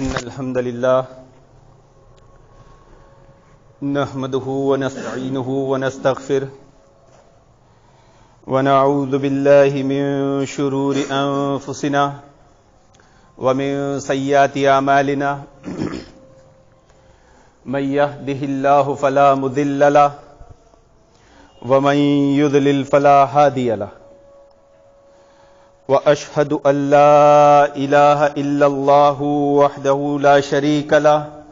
إن الحمد لله نحمده ونستعينه ونستغفره ونعوذ بالله من شرور أنفسنا ومن سيئات أعمالنا من يهده الله فلا مضل له ومن يضلل فلا هادي له وأشهد أن لا إله إلا الله وحده لا شريك له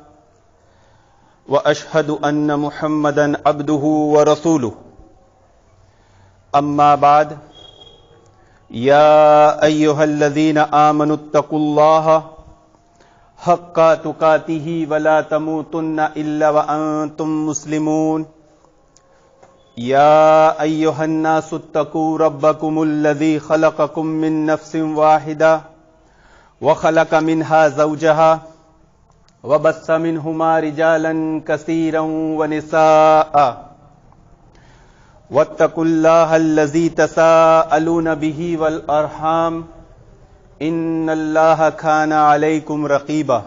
وأشهد أن محمدا عبده ورسوله أما بعد يا أيها الذين آمنوا اتقوا الله حق تقاته ولا تموتن إلا وأنتم مسلمون يا أيها الناس اتقوا ربكم الذي خلقكم من نفس واحدة وخلق منها زوجها وبث منهما رجالا كثيرا ونساء واتقوا الله الذي تساءلون به والأرحام إن الله كان عليكم رقيبا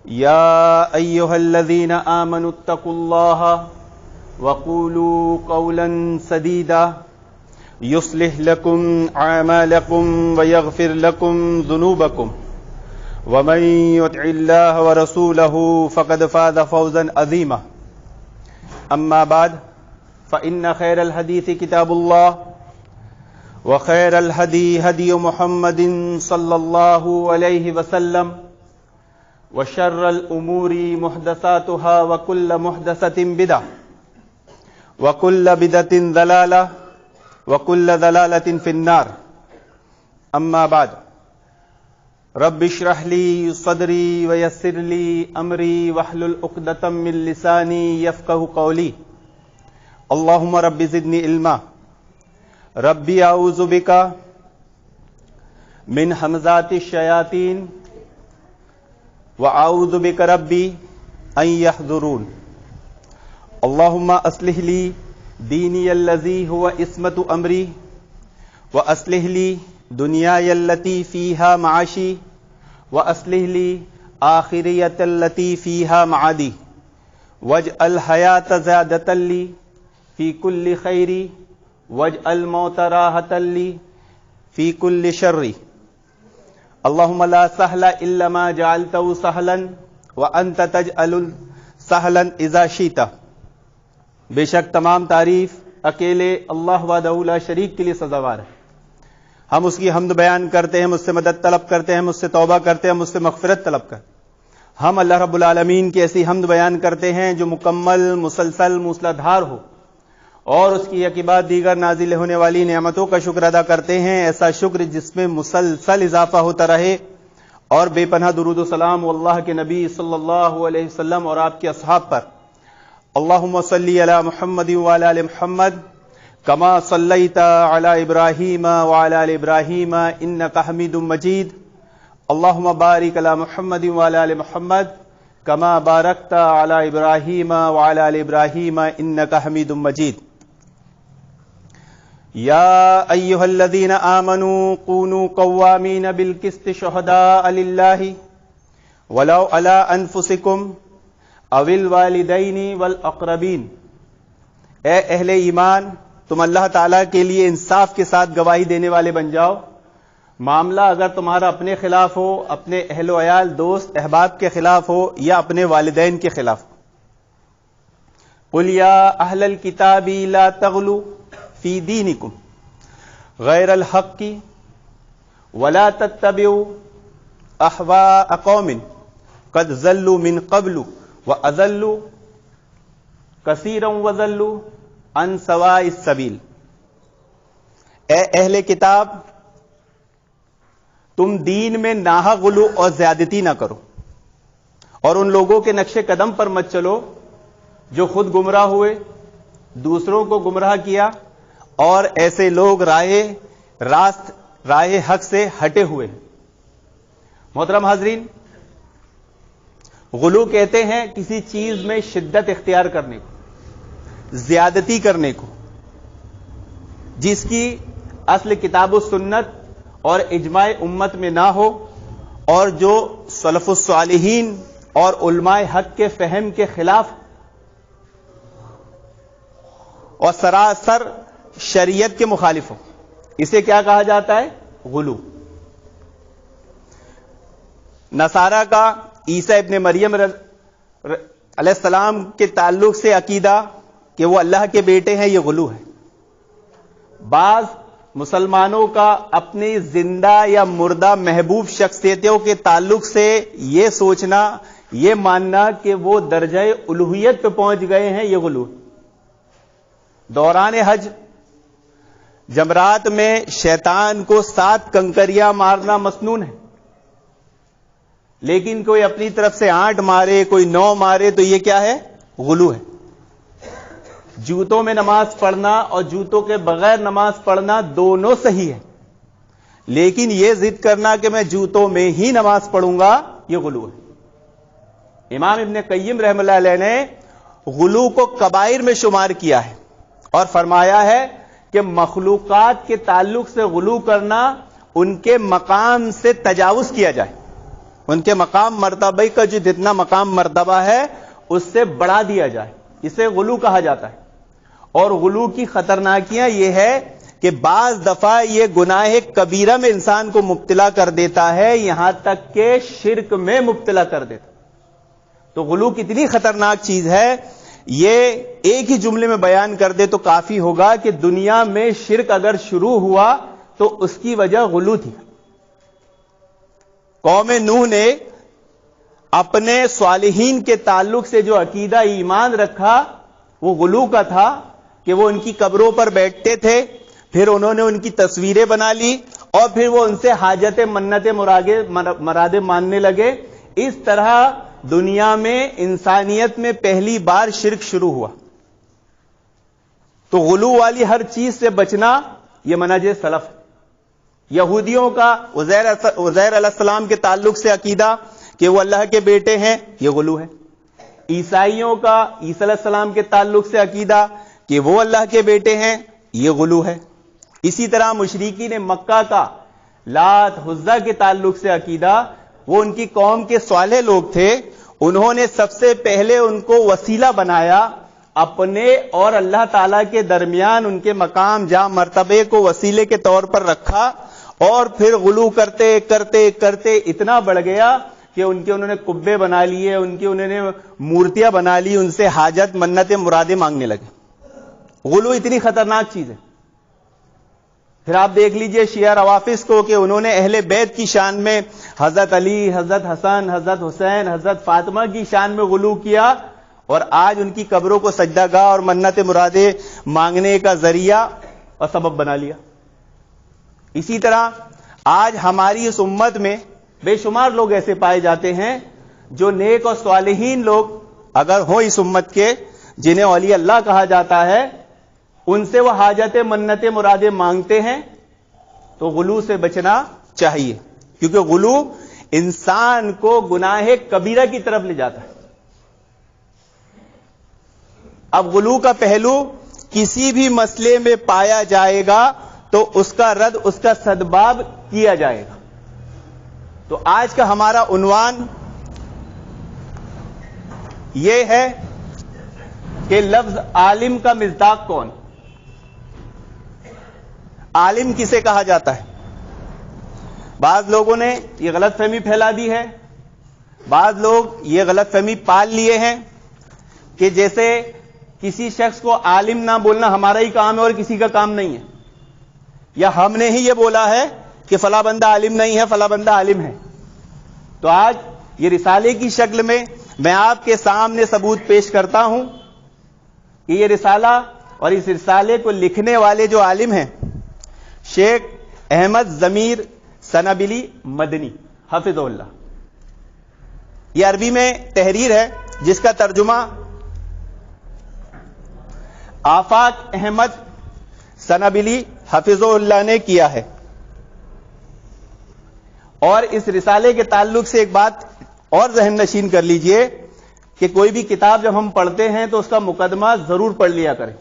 يا أيها الذين آمنوا اتقوا الله وقولوا قولا سديدا يصلح لكم أعمالكم ويغفر لكم ذنوبكم ومن يطع الله ورسوله فقد فاز فوزا عظيما أما بعد فإن خير الحديث كتاب الله وخير الهدي هدي محمد صلى الله عليه وسلم وشر الأمور محدثاتها وكل محدثة بدعة وكل بدعة ضلالة وكل ضلالة في النار أما بعد رب اشرح لي صدري ويسر لي أمري واحلل عقدة من لساني يفقه قولي اللهم رب زدني علما ربي أعوذ بك من همزات الشياطين وأعوذ بك ربي أن يحضرون اللهم أصلح لي ديني الذي هو عصمة أمري وأصلح لي دنياي التي فيها معاشي وأصلح لي آخرية التي فيها معادي واجعل الحياة زادة لي في كل خير واجعل الموت راحة لي في كل شر اللهم لا سهل إلا ما جعلته سهلا وأنت تجعل سهلا إذا شئت. بے شک تمام تعریف اکیلے اللہ وحدہ لا شریک کے لیے سزاوار ہے. ہم اس کی حمد بیان کرتے ہیں، مجھ سے مدد طلب کرتے ہیں، مجھ سے توبہ کرتے ہیں، مجھ سے مغفرت طلب کرتے ہیں. ہم اللہ رب العالمین کی ایسی حمد بیان کرتے ہیں جو مکمل، مسلسل، موسلادھار ہو، اور اس کی عقیبات دیگر نازل ہونے والی نعمتوں کا شکر ادا کرتے ہیں، ایسا شکر جس میں مسلسل اضافہ ہوتا رہے. اور بے پناہ درود و سلام اللہ کے نبی صلی اللہ علیہ وسلم اور آپ کے اصحاب پر. اللہم صلی علی محمد وعلی آل محمد کما صلیت علی ابراہیم وعلی آل ابراہیم انک حمید مجید. اللہم بارک علی محمد وعلی آل محمد کما بارکت علی ابراہیم وعلی آل ابراہیم انک حمید مجید. یا ایہا الذین آمنوا کونوا قوامین بالقسط شہداء للہ ولو علی انفسکم او الوالدین والاقربین. اے اہل ایمان، تم اللہ تعالیٰ کے لیے انصاف کے ساتھ گواہی دینے والے بن جاؤ. معاملہ اگر تمہارا اپنے خلاف ہو، اپنے اہل و عیال، دوست احباب کے خلاف ہو، یا اپنے والدین کے خلاف ہو. قل یا اہل الکتاب لا تغلوا فی دینکم غیر الحق ولا تتبعوا اہواء قوم قد ضلوا من قبل وَأَذَلُّوا كَثِيرًا وَذَلُّوا عَنْ سَوَاءِ السَّبِيلِ. اے اہل کتاب، تم دین میں ناحق غلو اور زیادتی نہ کرو، اور ان لوگوں کے نقش قدم پر مت چلو جو خود گمراہ ہوئے، دوسروں کو گمراہ کیا، اور ایسے لوگ راہ حق سے ہٹے ہوئے. محترم حاضرین، غلو کہتے ہیں کسی چیز میں شدت اختیار کرنے کو، زیادتی کرنے کو، جس کی اصل کتاب و سنت اور اجماع امت میں نہ ہو اور جو سلف الصالحین اور علماء حق کے فہم کے خلاف اور سراسر شریعت کے مخالف ہو، اسے کیا کہا جاتا ہے؟ غلو۔ نصارہ کا عیسیٰ ابن مریم علیہ السلام کے تعلق سے عقیدہ کہ وہ اللہ کے بیٹے ہیں، یہ غلو ہے۔ بعض مسلمانوں کا اپنی زندہ یا مردہ محبوب شخصیتوں کے تعلق سے یہ سوچنا، یہ ماننا کہ وہ درجہ الوہیت پہ پہنچ گئے ہیں، یہ غلو ہے۔ دوران حج جمرات میں شیطان کو 7 کنکریاں مارنا مسنون ہے، لیکن کوئی اپنی طرف سے 8 مارے، کوئی 9 مارے تو یہ کیا ہے؟ غلو ہے۔ جوتوں میں نماز پڑھنا اور جوتوں کے بغیر نماز پڑھنا دونوں صحیح ہے، لیکن یہ ضد کرنا کہ میں جوتوں میں ہی نماز پڑھوں گا، یہ غلو ہے۔ امام ابن قیم رحمہ اللہ علیہ نے غلو کو کبائر میں شمار کیا ہے اور فرمایا ہے کہ مخلوقات کے تعلق سے غلو کرنا ان کے مقام سے تجاوز کیا جائے، ان کے مقام مرتبہ کا جو جتنا مقام مرتبہ ہے اس سے بڑھا دیا جائے، اسے غلو کہا جاتا ہے۔ اور غلو کی خطرناکیاں یہ ہے کہ بعض دفعہ یہ گناہ کبیرہ میں انسان کو مبتلا کر دیتا ہے، یہاں تک کہ شرک میں مبتلا کر دیتا۔ تو غلو کتنی خطرناک چیز ہے، یہ ایک ہی جملے میں بیان کر دے تو کافی ہوگا کہ دنیا میں شرک اگر شروع ہوا تو اس کی وجہ غلو تھی۔ قوم نوح نے اپنے صالحین کے تعلق سے جو عقیدہ ایمان رکھا وہ غلو کا تھا کہ وہ ان کی قبروں پر بیٹھتے تھے، پھر انہوں نے ان کی تصویریں بنا لی اور پھر وہ ان سے حاجت منت مراد ماننے لگے۔ اس طرح دنیا میں انسانیت میں پہلی بار شرک شروع ہوا۔ تو غلو والی ہر چیز سے بچنا یہ منہج سلف ہے۔ یہودیوں کا عزیر علیہ السلام کے تعلق سے عقیدہ کہ وہ اللہ کے بیٹے ہیں، یہ غلو ہے۔ عیسائیوں کا عیسی علیہ السلام کے تعلق سے عقیدہ کہ وہ اللہ کے بیٹے ہیں، یہ غلو ہے۔ اسی طرح مشرکین مکہ کا لات عزا کے تعلق سے عقیدہ، وہ ان کی قوم کے صالح لوگ تھے، انہوں نے سب سے پہلے ان کو وسیلہ بنایا، اپنے اور اللہ تعالی کے درمیان ان کے مقام جا مرتبے کو وسیلے کے طور پر رکھا، اور پھر غلو کرتے کرتے کرتے اتنا بڑھ گیا کہ انہوں نے قبے بنا لیے، انہوں نے مورتیاں بنا لی، ان سے حاجت منت مرادیں مانگنے لگے۔ غلو اتنی خطرناک چیز ہے۔ پھر آپ دیکھ لیجئے شیعہ روافض کو کہ انہوں نے اہل بیت کی شان میں حضرت علی، حضرت حسن، حضرت حسین، حضرت فاطمہ کی شان میں غلو کیا، اور آج ان کی قبروں کو سجدہ گاہ اور منت مرادیں مانگنے کا ذریعہ اور سبب بنا لیا۔ اسی طرح آج ہماری اس امت میں بے شمار لوگ ایسے پائے جاتے ہیں جو نیک اور صالحین لوگ اگر ہوں اس امت کے، جنہیں اولیاء اللہ کہا جاتا ہے، ان سے وہ حاجت منت مرادیں مانگتے ہیں، تو غلو سے بچنا چاہیے، کیونکہ غلو انسان کو گناہ کبیرہ کی طرف لے جاتا ہے۔ اب غلو کا پہلو کسی بھی مسئلے میں پایا جائے گا تو اس کا رد، اس کا سدباب کیا جائے گا۔ تو آج کا ہمارا عنوان یہ ہے کہ لفظ عالم کا مصداق کون؟ عالم کسے کہا جاتا ہے؟ بعض لوگوں نے یہ غلط فہمی پھیلا دی ہے، بعض لوگ یہ غلط فہمی پال لیے ہیں کہ جیسے کسی شخص کو عالم نہ بولنا ہمارا ہی کام ہے اور کسی کا کام نہیں ہے، یا ہم نے ہی یہ بولا ہے کہ فلاں بندہ عالم نہیں ہے، فلاں بندہ عالم ہے۔ تو آج یہ رسالے کی شکل میں آپ کے سامنے ثبوت پیش کرتا ہوں کہ یہ رسالہ اور اس رسالے کو لکھنے والے جو عالم ہیں شیخ احمد ضمیر سنابلی مدنی حفظہ اللہ، یہ عربی میں تحریر ہے جس کا ترجمہ آفاق احمد سنابلی حفظہ اللہ نے کیا ہے۔ اور اس رسالے کے تعلق سے ایک بات اور ذہن نشین کر لیجئے کہ کوئی بھی کتاب جب ہم پڑھتے ہیں تو اس کا مقدمہ ضرور پڑھ لیا کریں،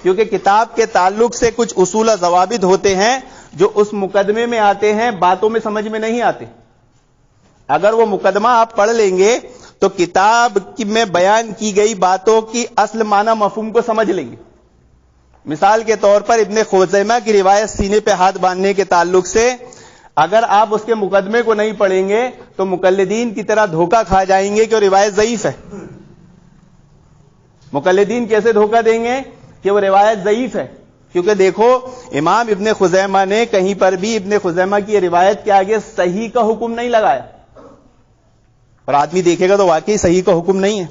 کیونکہ کتاب کے تعلق سے کچھ اصول و ضوابط ہوتے ہیں جو اس مقدمے میں آتے ہیں، باتوں میں سمجھ میں نہیں آتے، اگر وہ مقدمہ آپ پڑھ لیں گے تو کتاب میں بیان کی گئی باتوں کی اصل معنی مفہوم کو سمجھ لیں گے. مثال کے طور پر ابن خزیمہ کی روایت سینے پہ ہاتھ باندھنے کے تعلق سے اگر آپ اس کے مقدمے کو نہیں پڑھیں گے تو مقلدین کی طرح دھوکہ کھا جائیں گے کہ وہ روایت ضعیف ہے. مقلدین کیسے دھوکہ دیں گے کہ وہ روایت ضعیف ہے؟ کیونکہ دیکھو امام ابن خزیمہ نے کہیں پر بھی ابن خزیمہ کی روایت کے آگے صحیح کا حکم نہیں لگایا، اور آدمی دیکھے گا تو واقعی صحیح کا حکم نہیں ہے.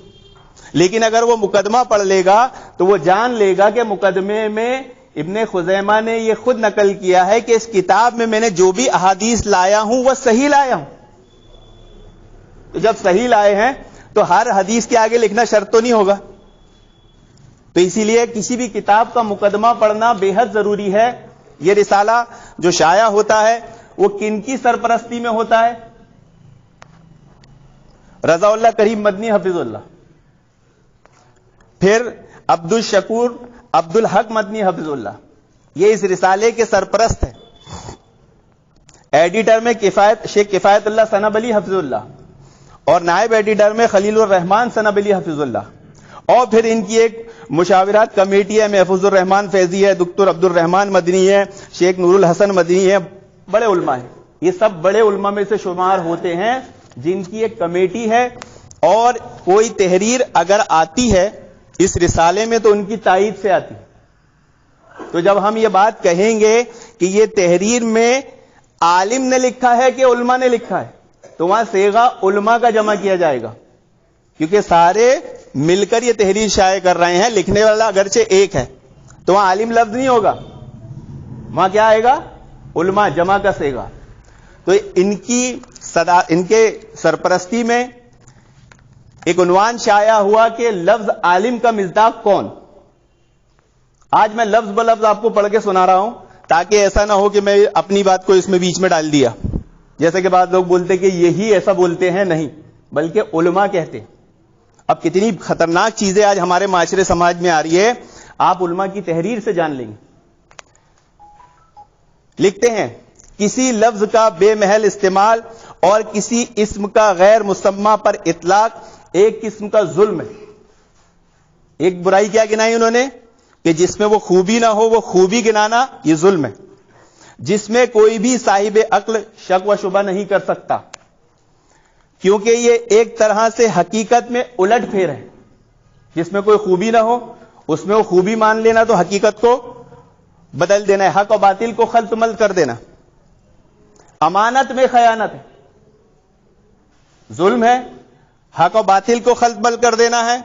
لیکن اگر وہ مقدمہ پڑھ لے گا تو وہ جان لے گا کہ مقدمے میں ابن خزیمہ نے یہ خود نقل کیا ہے کہ اس کتاب میں نے جو بھی احادیث لایا ہوں وہ صحیح لایا ہوں. تو جب صحیح لائے ہیں تو ہر حدیث کے آگے لکھنا شرط تو نہیں ہوگا. تو اسی لیے کسی بھی کتاب کا مقدمہ پڑھنا بے حد ضروری ہے. یہ رسالہ جو شائع ہوتا ہے وہ کن کی سرپرستی میں ہوتا ہے؟ رضا اللہ کریم مدنی حفظ اللہ، پھر عبد الشکور عبد الحق مدنی حفظ اللہ، یہ اس رسالے کے سرپرست ہیں. ایڈیٹر میں شیخ کفایت اللہ ثنب علی حفظ اللہ، اور نائب ایڈیٹر میں خلیل الرحمان ثنب علی حفظ اللہ، اور پھر ان کی ایک مشاورات کمیٹی ہے، محفوظ الرحمان فیضی ہے، دکتور عبد الرحمان مدنی ہے، شیخ نور الحسن مدنی ہے. بڑے علماء ہیں، یہ سب بڑے علماء میں سے شمار ہوتے ہیں جن کی ایک کمیٹی ہے. اور کوئی تحریر اگر آتی ہے اس رسالے میں تو ان کی تائید سے آتی. تو جب ہم یہ بات کہیں گے کہ یہ تحریر میں عالم نے لکھا ہے کہ علماء نے لکھا ہے تو وہاں صیغہ علماء کا جمع کیا جائے گا، کیونکہ سارے مل کر یہ تحریر شائع کر رہے ہیں. لکھنے والا اگرچہ ایک ہے تو وہاں عالم لفظ نہیں ہوگا، وہاں کیا آئے گا؟ علماء جمع کا صیغہ. تو ان کے سرپرستی میں ایک عنوان شائع ہوا کہ لفظ عالم کا مصداق کون. آج میں لفظ بلفظ آپ کو پڑھ کے سنا رہا ہوں تاکہ ایسا نہ ہو کہ میں اپنی بات کو اس میں بیچ میں ڈال دیا، جیسے کہ بعض لوگ بولتے کہ یہی ایسا بولتے ہیں. نہیں، بلکہ علماء کہتے. اب کتنی خطرناک چیزیں آج ہمارے معاشرے سماج میں آ رہی ہے، آپ علماء کی تحریر سے جان لیں گے. لکھتے ہیں کسی لفظ کا بے محل استعمال اور کسی اسم کا غیر مسمى پر اطلاق ایک قسم کا ظلم ہے. ایک برائی کیا گنائی انہوں نے کہ جس میں وہ خوبی نہ ہو وہ خوبی گنانا، یہ ظلم ہے. جس میں کوئی بھی صاحب عقل شک و شبہ نہیں کر سکتا، کیونکہ یہ ایک طرح سے حقیقت میں الٹ پھیر ہے. جس میں کوئی خوبی نہ ہو اس میں وہ خوبی مان لینا تو حقیقت کو بدل دینا ہے، حق و باطل کو خلط ملط کر دینا. امانت میں خیانت ہے، ظلم ہے. حق و باطل کو خلط ملط کر دینا ہے،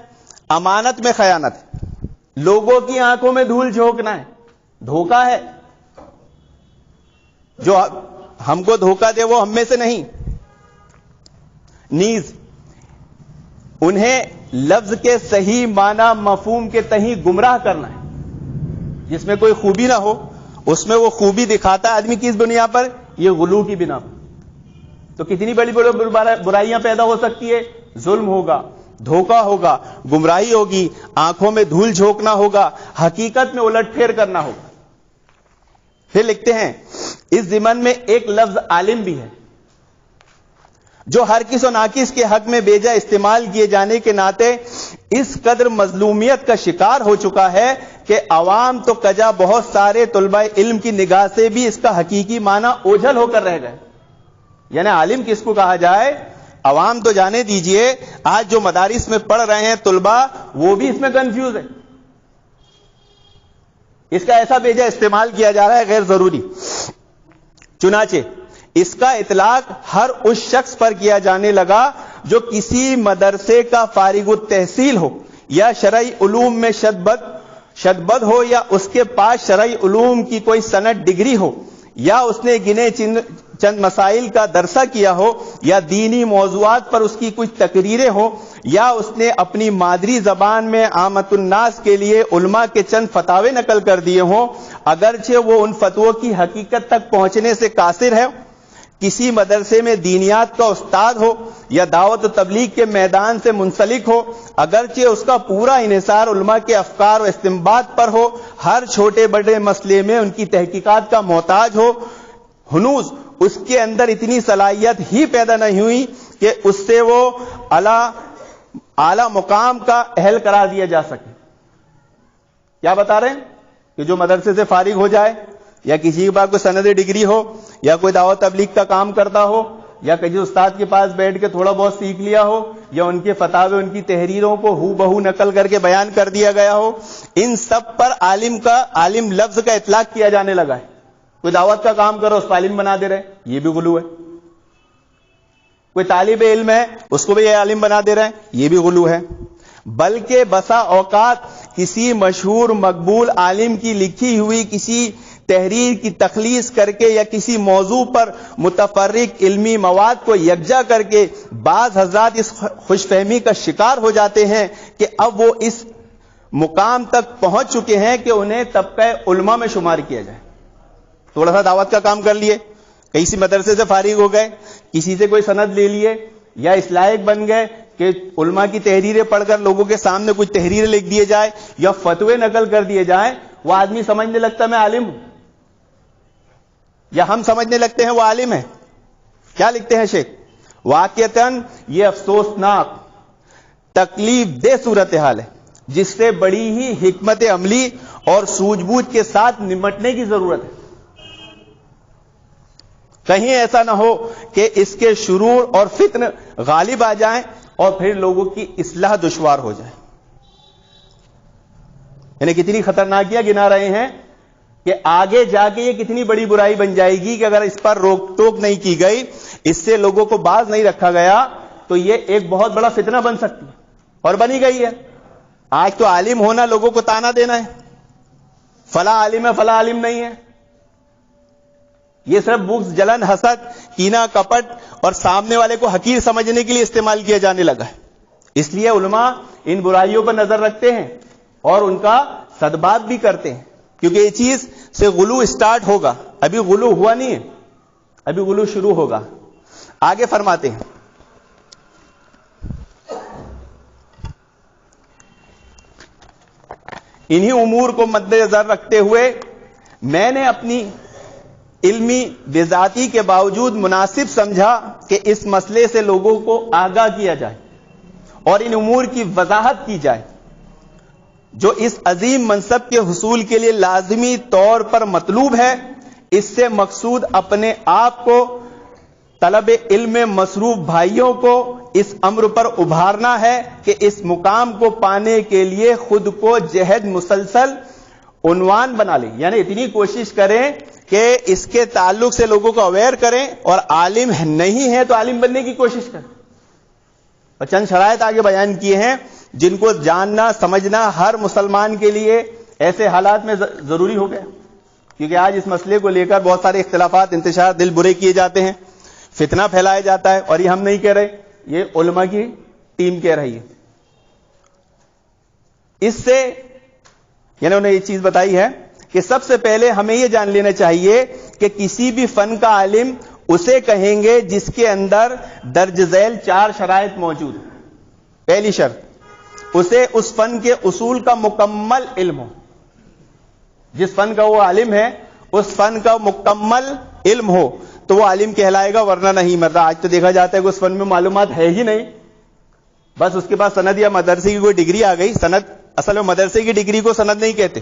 امانت میں خیانت ہے. لوگوں کی آنکھوں میں دھول جھونکنا ہے، دھوکہ ہے. جو ہم کو دھوکہ دے وہ ہم میں سے نہیں. نیز انہیں لفظ کے صحیح معنی مفہوم کے تئیں گمراہ کرنا ہے. جس میں کوئی خوبی نہ ہو اس میں وہ خوبی دکھاتا ہے آدمی کس بنیاد پر؟ یہ غلو کی بنا پر. تو کتنی بڑی برائیاں پیدا ہو سکتی ہے. ظلم ہوگا، دھوکہ ہوگا، گمراہی ہوگی، آنکھوں میں دھول جھونکنا ہوگا، حقیقت میں الٹ پھیر کرنا ہوگا. پھر لکھتے ہیں اس ضمن میں ایک لفظ عالم بھی ہے جو ہر کس و ناقص کے حق میں بیجا استعمال کیے جانے کے ناطے اس قدر مظلومیت کا شکار ہو چکا ہے کہ عوام تو کجا بہت سارے طلباء علم کی نگاہ سے بھی اس کا حقیقی معنی اوجھل ہو کر رہ گئے. یعنی عالم کس کو کہا جائے عوام تو جانے دیجئے، آج جو مدارس میں پڑھ رہے ہیں طلباء وہ بھی اس میں کنفیوز ہے. اس کا ایسا بیجا استعمال کیا جا رہا ہے غیر ضروری. چنانچہ اس کا اطلاق ہر اس شخص پر کیا جانے لگا جو کسی مدرسے کا فارغ التحصیل ہو یا شرعی علوم میں شدبد ہو یا اس کے پاس شرعی علوم کی کوئی سند ڈگری ہو یا اس نے گنے چند مسائل کا درسہ کیا ہو یا دینی موضوعات پر اس کی کچھ تقریریں ہو یا اس نے اپنی مادری زبان میں عامت الناس کے لیے علماء کے چند فتاوے نقل کر دیے ہوں، اگرچہ وہ ان فتووں کی حقیقت تک پہنچنے سے قاصر ہے. کسی مدرسے میں دینیات کا استاد ہو یا دعوت و تبلیغ کے میدان سے منسلک ہو، اگرچہ اس کا پورا انحصار علماء کے افکار و استنباط پر ہو، ہر چھوٹے بڑے مسئلے میں ان کی تحقیقات کا محتاج ہو، ہنوز اس کے اندر اتنی صلاحیت ہی پیدا نہیں ہوئی کہ اس سے وہ اعلی مقام کا اہل قرار دیا جا سکے. کیا بتا رہے ہیں کہ جو مدرسے سے فارغ ہو جائے یا کسی کے پاس کوئی سند ڈگری ہو یا کوئی دعوت تبلیغ کا کام کرتا ہو یا کسی استاد کے پاس بیٹھ کے تھوڑا بہت سیکھ لیا ہو یا ان کے فتاوے ان کی تحریروں کو ہو بہو نقل کر کے بیان کر دیا گیا ہو, ان سب پر عالم لفظ کا اطلاق کیا جانے لگا ہے. کوئی دعوت کا کام کرو اس کو عالم بنا دے رہے, یہ بھی غلو ہے. کوئی طالب علم ہے اس کو بھی یہ عالم بنا دے رہے ہیں, یہ بھی غلو ہے. بلکہ بسا اوقات کسی مشہور مقبول عالم کی لکھی ہوئی کسی تحریر کی تخلیص کر کے یا کسی موضوع پر متفرق علمی مواد کو یکجا کر کے بعض حضرات اس خوش فہمی کا شکار ہو جاتے ہیں کہ اب وہ اس مقام تک پہنچ چکے ہیں کہ انہیں طبقہ علماء میں شمار کیا جائے. تھوڑا سا دعوت کا کام کر لیے, کسی مدرسے سے فارغ ہو گئے, کسی سے کوئی سند لے لیے یا اس لائق بن گئے کہ علماء کی تحریریں پڑھ کر لوگوں کے سامنے کچھ تحریریں لکھ دیے جائے یا فتوے نقل کر دیے جائیں, وہ آدمی سمجھنے لگتا میں عالم ہوں, یا ہم سمجھنے لگتے ہیں وہ عالم ہے. کیا لکھتے ہیں شیخ؟ واقعتاً یہ افسوسناک تکلیف دہ صورتحال ہے جس سے بڑی ہی حکمت عملی اور سوجھ بوجھ کے ساتھ نمٹنے کی ضرورت ہے. کہیں ایسا نہ ہو کہ اس کے شرور اور فتن غالب آ جائیں اور پھر لوگوں کی اصلاح دشوار ہو جائے. یعنی کتنی خطرناکیاں گنا رہے ہیں کہ آگے جا کے یہ کتنی بڑی برائی بن جائے گی کہ اگر اس پر روک ٹوک نہیں کی گئی, اس سے لوگوں کو باز نہیں رکھا گیا, تو یہ ایک بہت بڑا فتنہ بن سکتی ہے اور بنی گئی ہے. آج تو عالم ہونا لوگوں کو تانا دینا ہے, فلاں عالم ہے فلاں عالم نہیں ہے. یہ صرف بغض, جلن, حسد, کینہ, کپٹ اور سامنے والے کو حقیر سمجھنے کے لیے استعمال کیا جانے لگا ہے. اس لیے علماء ان برائیوں پر نظر رکھتے ہیں اور ان کا سدبات بھی کرتے ہیں, کیونکہ یہ چیز سے غلو اسٹارٹ ہوگا. ابھی غلو ہوا نہیں ہے, ابھی غلو شروع ہوگا. آگے فرماتے ہیں انہی امور کو مد نظر رکھتے ہوئے میں نے اپنی علمی بذاتی کے باوجود مناسب سمجھا کہ اس مسئلے سے لوگوں کو آگاہ کیا جائے اور ان امور کی وضاحت کی جائے جو اس عظیم منصب کے حصول کے لیے لازمی طور پر مطلوب ہے. اس سے مقصود اپنے آپ کو, طلب علم میں مصروف بھائیوں کو اس امر پر ابھارنا ہے کہ اس مقام کو پانے کے لیے خود کو جہد مسلسل عنوان بنا لیں. یعنی اتنی کوشش کریں کہ اس کے تعلق سے لوگوں کو اویئر کریں, اور عالم نہیں ہے تو عالم بننے کی کوشش کریں. اور چند شرائط آگے بیان کیے ہیں جن کو جاننا سمجھنا ہر مسلمان کے لیے ایسے حالات میں ضروری ہو گیا, کیونکہ آج اس مسئلے کو لے کر بہت سارے اختلافات, انتشار, دل برے کیے جاتے ہیں, فتنہ پھیلایا جاتا ہے. اور یہ ہم نہیں کہہ رہے, یہ علماء کی ٹیم کہہ رہی ہے. اس سے یعنی انہوں نے یہ چیز بتائی ہے کہ سب سے پہلے ہمیں یہ جان لینا چاہیے کہ کسی بھی فن کا عالم اسے کہیں گے جس کے اندر درج ذیل 4 شرائط موجود ہیں. پہلی شرط, اسے اس فن کے اصول کا مکمل علم ہو. جس فن کا وہ عالم ہے اس فن کا مکمل علم ہو تو وہ عالم کہلائے گا, ورنہ نہیں. مطلب آج تو دیکھا جاتا ہے کہ اس فن میں معلومات ہے ہی نہیں, بس اس کے پاس سند یا مدرسے کی کوئی ڈگری آ گئی. سند اصل میں مدرسے کی ڈگری کو سند نہیں کہتے.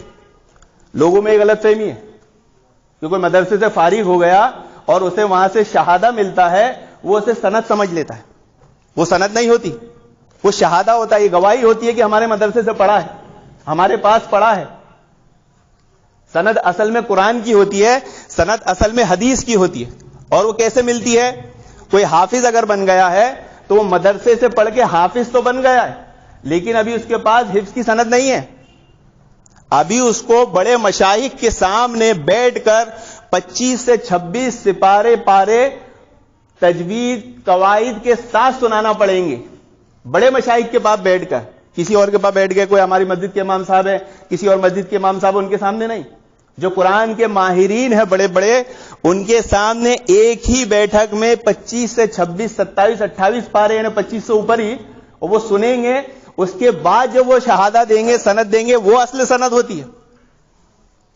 لوگوں میں یہ غلط فہمی ہے کہ کوئی مدرسے سے فارغ ہو گیا اور اسے وہاں سے شہادہ ملتا ہے, وہ اسے سند سمجھ لیتا ہے. وہ سند نہیں ہوتی, وہ شہادہ ہوتا ہے. یہ گواہی ہوتی ہے کہ ہمارے مدرسے سے پڑھا ہے, ہمارے پاس پڑھا ہے. سند اصل میں قرآن کی ہوتی ہے, سند اصل میں حدیث کی ہوتی ہے. اور وہ کیسے ملتی ہے؟ کوئی حافظ اگر بن گیا ہے تو وہ مدرسے سے پڑھ کے حافظ تو بن گیا ہے, لیکن ابھی اس کے پاس حفظ کی سند نہیں ہے. ابھی اس کو بڑے مشائخ کے سامنے بیٹھ کر 25 سے 26 سپارے پارے تجوید قواعد کے ساتھ سنانا پڑیں گے. بڑے مشائخ کے پاس بیٹھ کر, کسی اور کے پاس بیٹھ گئے, کوئی ہماری مسجد کے امام صاحب ہے, کسی اور مسجد کے امام صاحب ان کے سامنے نہیں. جو قرآن کے ماہرین ہیں بڑے بڑے, ان کے سامنے ایک ہی بیٹھک میں 25 سے 26 27 28 پارے یعنی 25 سے اوپر ہی, اور وہ سنیں گے. اس کے بعد جب وہ شہادہ دیں گے, سند دیں گے, وہ اصل سند ہوتی ہے.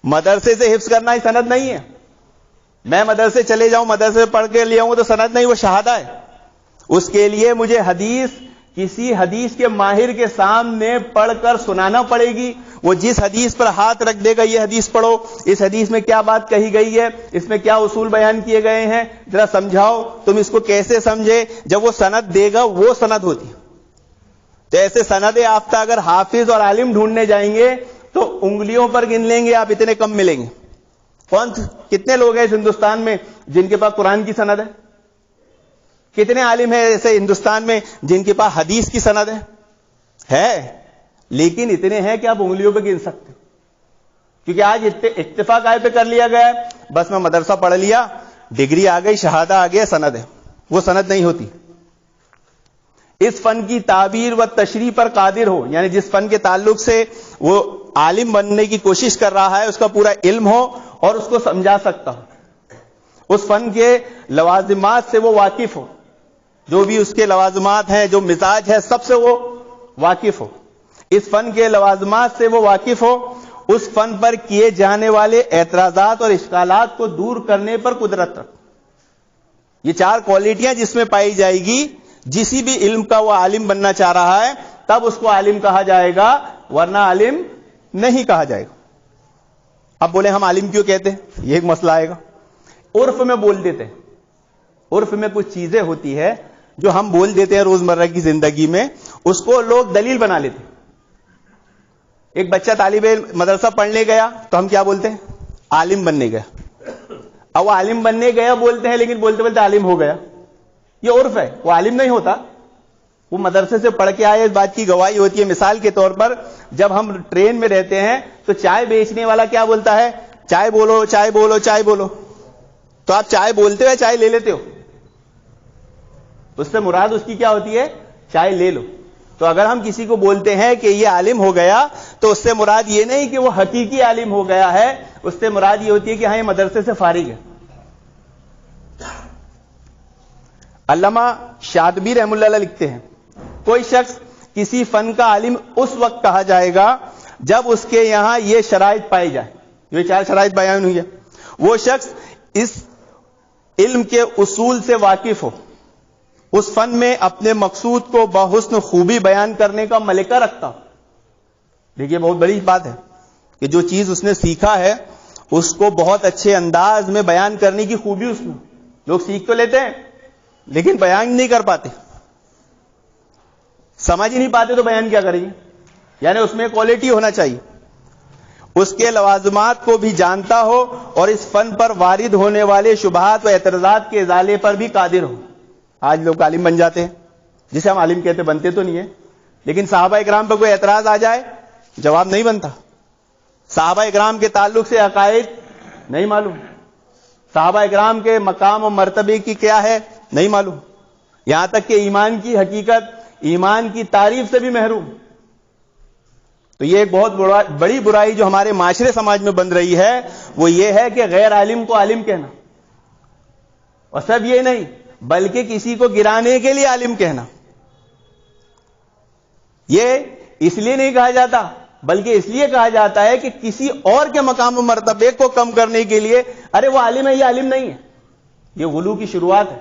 مدرسے سے حفظ کرنا ہی سند نہیں ہے. میں مدرسے چلے جاؤں, مدرسے پڑھ کے لے آؤں تو سند نہیں, وہ شہادہ ہے. اس کے لیے مجھے حدیث کسی حدیث کے ماہر کے سامنے پڑھ کر سنانا پڑے گی. وہ جس حدیث پر ہاتھ رکھ دے گا, یہ حدیث پڑھو, اس حدیث میں کیا بات کہی گئی ہے, اس میں کیا اصول بیان کیے گئے ہیں, ذرا سمجھاؤ, تم اس کو کیسے سمجھے. جب وہ سند دے گا وہ سند ہوتی ہے. تو ایسے سند یافتہ اگر حافظ اور عالم ڈھونڈنے جائیں گے تو انگلیوں پر گن لیں گے آپ, اتنے کم ملیں گے. کتنے لوگ ہیں اس ہندوستان میں جن کے پاس قرآن کی سند ہے؟ کتنے عالم ہیں ایسے ہندوستان میں جن کے پاس حدیث کی سند ہے؟ لیکن اتنے ہیں کہ آپ انگلیوں پہ گن سکتے, کیونکہ آج اتفاق آئے پہ کر لیا گیا ہے, بس میں مدرسہ پڑھ لیا, ڈگری آ گئی, شہادہ آ گیا, سند ہے. وہ سند نہیں ہوتی. اس فن کی تعبیر و تشریح پر قادر ہو, یعنی جس فن کے تعلق سے وہ عالم بننے کی کوشش کر رہا ہے اس کا پورا علم ہو اور اس کو سمجھا سکتا ہو. اس فن کے لوازمات سے وہ واقف ہو, جو بھی اس کے لوازمات ہیں, جو مزاج ہے, سب سے وہ واقف ہو. اس فن کے لوازمات سے وہ واقف ہو. اس فن پر کیے جانے والے اعتراضات اور اشکالات کو دور کرنے پر قدرت رکھ. یہ 4 کوالٹیاں جس میں پائی جائے گی, جسی بھی علم کا وہ عالم بننا چاہ رہا ہے تب اس کو عالم کہا جائے گا, ورنہ عالم نہیں کہا جائے گا. اب بولے ہم عالم کیوں کہتے ہیں, یہ ایک مسئلہ آئے گا. عرف میں بول دیتے ہیں. عرف میں کچھ چیزیں ہوتی ہے جو ہم بول دیتے ہیں روزمرہ کی زندگی میں, اس کو لوگ دلیل بنا لیتے ہیں. ایک بچہ طالب علم مدرسہ پڑھنے گیا تو ہم کیا بولتے ہیں, عالم بننے گیا. اب وہ عالم بننے گیا بولتے ہیں, لیکن بولتے بولتے عالم ہو گیا. یہ عرف ہے, وہ عالم نہیں ہوتا. وہ مدرسے سے پڑھ کے آئے, اس بات کی گواہی ہوتی ہے. مثال کے طور پر جب ہم ٹرین میں رہتے ہیں تو چائے بیچنے والا کیا بولتا ہے, چائے بولو, چائے بولو, چائے بولو. تو آپ چائے بولتے ہو, چائے لے لیتے ہو. اس سے مراد اس کی کیا ہوتی ہے, چائے لے لو. تو اگر ہم کسی کو بولتے ہیں کہ یہ عالم ہو گیا تو اس سے مراد یہ نہیں کہ وہ حقیقی عالم ہو گیا ہے, اس سے مراد یہ ہوتی ہے کہ ہاں یہ مدرسے سے فارغ ہے. علامہ شاطبی رحم اللہ علیہ لکھتے ہیں, کوئی شخص کسی فن کا عالم اس وقت کہا جائے گا جب اس کے یہاں یہ شرائط پائی جائے. یہ 4 شرائط بیان ہوئی ہے. وہ شخص اس علم کے اصول سے واقف ہو, اس فن میں اپنے مقصود کو بحسن خوبی بیان کرنے کا ملکہ رکھتا. دیکھیے بہت بڑی بات ہے کہ جو چیز اس نے سیکھا ہے اس کو بہت اچھے انداز میں بیان کرنے کی خوبی اس میں. لوگ سیکھ تو لیتے ہیں لیکن بیان نہیں کر پاتے, سمجھ ہی نہیں پاتے, تو بیان کیا کریں گے. یعنی اس میں کوالٹی ہونا چاہیے. اس کے لوازمات کو بھی جانتا ہو اور اس فن پر وارد ہونے والے شبہات و اعتراضات کے ازالے پر بھی قادر ہو. آج لوگ عالم بن جاتے ہیں, جسے ہم عالم کہتے, بنتے تو نہیں ہیں, لیکن صحابہ اکرام پر کوئی اعتراض آ جائے جواب نہیں بنتا. صحابہ اکرام کے تعلق سے عقائد نہیں معلوم, صحابہ اکرام کے مقام و مرتبے کی کیا ہے نہیں معلوم, یہاں تک کہ ایمان کی حقیقت, ایمان کی تعریف سے بھی محروم. تو یہ ایک بہت بڑی برائی جو ہمارے معاشرے سماج میں بن رہی ہے, وہ یہ ہے کہ غیر عالم کو عالم کہنا. اور سب یہ نہیں بلکہ کسی کو گرانے کے لیے عالم کہنا. یہ اس لیے نہیں کہا جاتا بلکہ اس لیے کہا جاتا ہے کہ کسی اور کے مقام و مرتبے کو کم کرنے کے لیے, ارے وہ عالم ہے, یہ عالم نہیں ہے. یہ غلو کی شروعات ہے,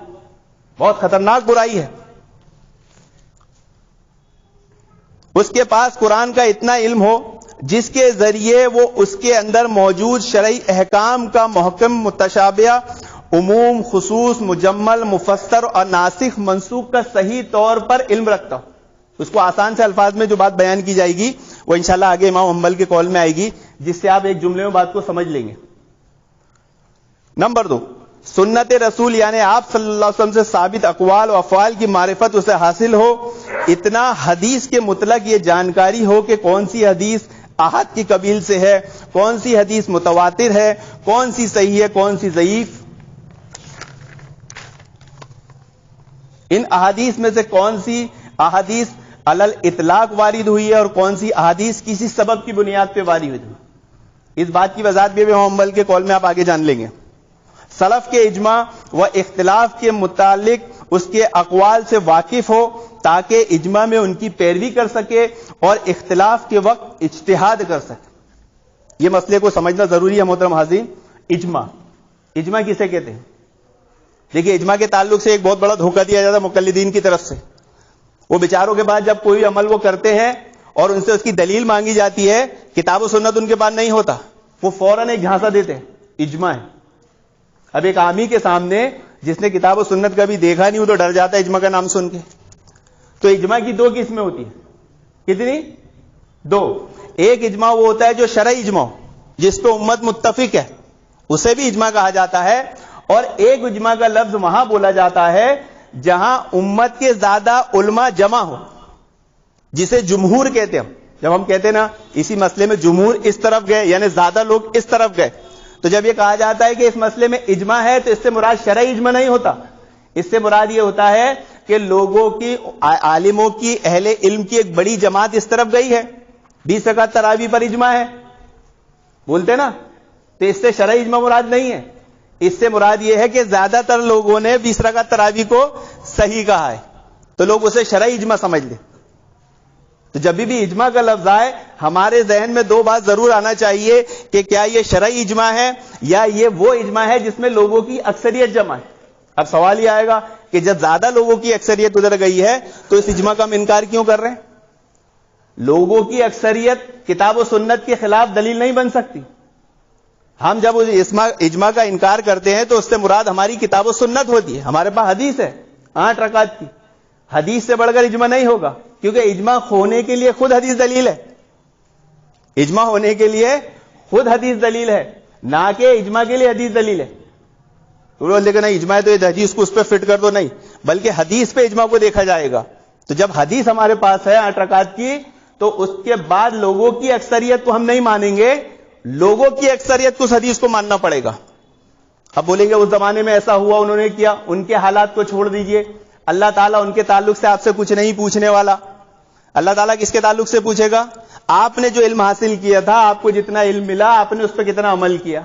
بہت خطرناک برائی ہے. اس کے پاس قرآن کا اتنا علم ہو جس کے ذریعے وہ اس کے اندر موجود شرعی احکام کا محکم, متشابہ, عموم, خصوص, مجمل, مفسر اور ناسخ منسوخ کا صحیح طور پر علم رکھتا ہو. اس کو آسان سے الفاظ میں جو بات بیان کی جائے گی وہ انشاءاللہ آگے امام حنبل کے قول میں آئے گی, جس سے آپ ایک جملے میں بات کو سمجھ لیں گے. نمبر 2, سنت رسول یعنی آپ صلی اللہ علیہ وسلم سے ثابت اقوال و افعال کی معرفت اسے حاصل ہو. اتنا حدیث کے مطلق یہ جانکاری ہو کہ کون سی حدیث احاد کی قبیل سے ہے, کون سی حدیث متواتر ہے, کون سی صحیح ہے, کون سی ضعیف. ان احادیث میں سے کون سی احادیث علل اطلاق وارد ہوئی ہے اور کون سی احادیث کسی سبب کی بنیاد پہ وارد ہوئی. اس بات کی وضاحت بھی امام حنبل کے قول میں آپ آگے جان لیں گے. سلف کے اجماع و اختلاف کے متعلق اس کے اقوال سے واقف ہو تاکہ اجماع میں ان کی پیروی کر سکے اور اختلاف کے وقت اجتہاد کر سکے. یہ مسئلے کو سمجھنا ضروری ہے محترم حاضرین. اجماع اجماع کسے کہتے ہیں؟ دیکھیے اجماع کے تعلق سے ایک بہت بڑا دھوکہ دیا جاتا ہے مقلدین کی طرف سے. وہ بیچاروں کے بعد جب کوئی عمل وہ کرتے ہیں اور ان سے اس کی دلیل مانگی جاتی ہے, کتاب و سنت ان کے پاس نہیں ہوتا, وہ فوراً ایک جھانسا دیتے ہیں اجماع ہے. اب ایک عامی کے سامنے جس نے کتاب و سنت کا بھی دیکھا نہیں وہ تو ڈر جاتا ہے اجماع کا نام سن کے. تو اجماع کی دو قسمیں ہوتی ہیں. کتنی؟ دو. ایک اجماع وہ ہوتا ہے جو شرعی اجماع جس پہ امت متفق ہے, اسے بھی اجماع کہا جاتا ہے. اور ایک اجماع کا لفظ وہاں بولا جاتا ہے جہاں امت کے زیادہ علماء جمع ہو, جسے جمہور کہتے ہیں. جب ہم کہتے ہیں نا اسی مسئلے میں جمہور اس طرف گئے یعنی زیادہ لوگ اس طرف گئے, تو جب یہ کہا جاتا ہے کہ اس مسئلے میں اجماع ہے تو اس سے مراد شرعی اجماع نہیں ہوتا. اس سے مراد یہ ہوتا ہے کہ لوگوں کی, عالموں کی, اہل علم کی ایک بڑی جماعت اس طرف گئی ہے. 20 رکعت تراویح پر اجماع ہے بولتے نا, تو اس سے شرعی اجماع مراد نہیں ہے. اس سے مراد یہ ہے کہ زیادہ تر لوگوں نے 20 رکعت تراویح کو صحیح کہا ہے تو لوگ اسے شرعی اجماع سمجھ لیں. تو جب بھی اجماع کا لفظ آئے ہمارے ذہن میں دو بات ضرور آنا چاہیے کہ کیا یہ شرعی اجماع ہے یا یہ وہ اجماع ہے جس میں لوگوں کی اکثریت جمع ہے. اب سوال یہ آئے گا کہ جب زیادہ لوگوں کی اکثریت ادھر گئی ہے تو اس اجماع کا ہم انکار کیوں کر رہے ہیں؟ لوگوں کی اکثریت کتاب و سنت کے خلاف دلیل نہیں بن سکتی. ہم جب اجماع کا انکار کرتے ہیں تو اس سے مراد ہماری کتاب و سنت ہوتی ہے. ہمارے پاس حدیث ہے 8 رکعت کی, حدیث سے بڑھ کر اجماع نہیں ہوگا, کیونکہ اجماع ہونے کے لیے خود حدیث دلیل ہے. اجماع ہونے کے لیے خود حدیث دلیل ہے, نہ کہ اجماع کے لیے حدیث دلیل ہے. لیکن اجماع تو یہ حدیث کو اس پہ فٹ کر دو, نہیں, بلکہ حدیث پہ اجماع کو دیکھا جائے گا. تو جب حدیث ہمارے پاس ہے 8 رکعت کی تو اس کے بعد لوگوں کی اکثریت کو ہم نہیں مانیں گے, لوگوں کی اکثریت کو اس حدیث کو ماننا پڑے گا. اب بولیں گے اس زمانے میں ایسا ہوا, انہوں نے کیا, ان کے حالات کو چھوڑ دیجئے. اللہ تعالیٰ ان کے تعلق سے آپ سے کچھ نہیں پوچھنے والا. اللہ تعالیٰ کس کے تعلق سے پوچھے گا؟ آپ نے جو علم حاصل کیا تھا, آپ کو جتنا علم ملا, آپ نے اس پہ کتنا عمل کیا.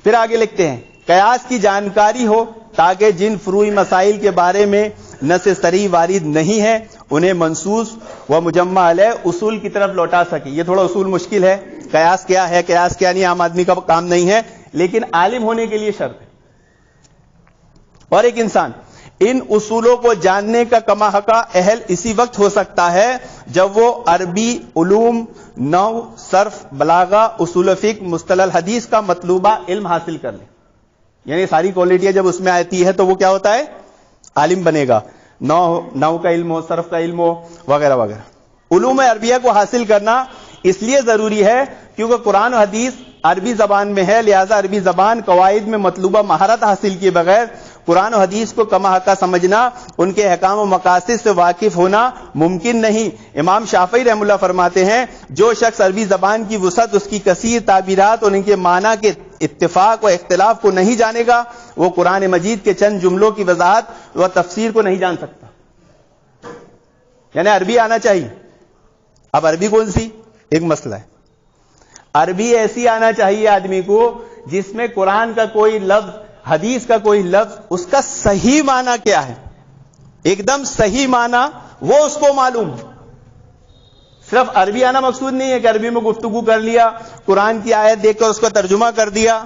پھر آگے لکھتے ہیں قیاس کی جانکاری ہو تاکہ جن فروعی مسائل کے بارے میں نص صریح وارد نہیں ہے انہیں منصوص و مجمع علیہ اصول کی طرف لوٹا سکے. یہ تھوڑا اصول مشکل ہے, قیاس کیا ہے قیاس کیا نہیں, عام آدمی کا کام نہیں ہے, لیکن عالم ہونے کے لیے شرط ہے. اور ایک انسان ان اصولوں کو جاننے کا کما حقہ اہل اسی وقت ہو سکتا ہے جب وہ عربی علوم, نحو, صرف, بلاغہ, اصول فقہ, مصطلح الحدیث کا مطلوبہ علم حاصل کر لے. یعنی ساری کوالٹیاں جب اس میں آتی ہے تو وہ کیا ہوتا ہے؟ عالم بنے گا. نحو کا علم ہو, صرف کا علم ہو, وغیرہ وغیرہ. علوم عربیہ کو حاصل کرنا اس لیے ضروری ہے کیونکہ قرآن و حدیث عربی زبان میں ہے, لہذا عربی زبان قواعد میں مطلوبہ مہارت حاصل کیے بغیر قرآن و حدیث کو کما حقہ سمجھنا, ان کے احکام و مقاصد سے واقف ہونا ممکن نہیں. امام شافعی رحم اللہ فرماتے ہیں جو شخص عربی زبان کی وسعت, اس کی کثیر تعبیرات اور ان کے معنی کے اتفاق و اختلاف کو نہیں جانے گا, وہ قرآن مجید کے چند جملوں کی وضاحت و تفسیر کو نہیں جان سکتا. یعنی عربی آنا چاہیے. اب عربی کون سی؟ ایک مسئلہ ہے. عربی ایسی آنا چاہیے آدمی کو جس میں قرآن کا کوئی لفظ, حدیث کا کوئی لفظ, اس کا صحیح معنی کیا ہے, ایک دم صحیح معنی وہ اس کو معلوم. صرف عربی آنا مقصود نہیں ہے کہ عربی میں گفتگو کر لیا, قرآن کی آیت دیکھ کر اس کا ترجمہ کر دیا,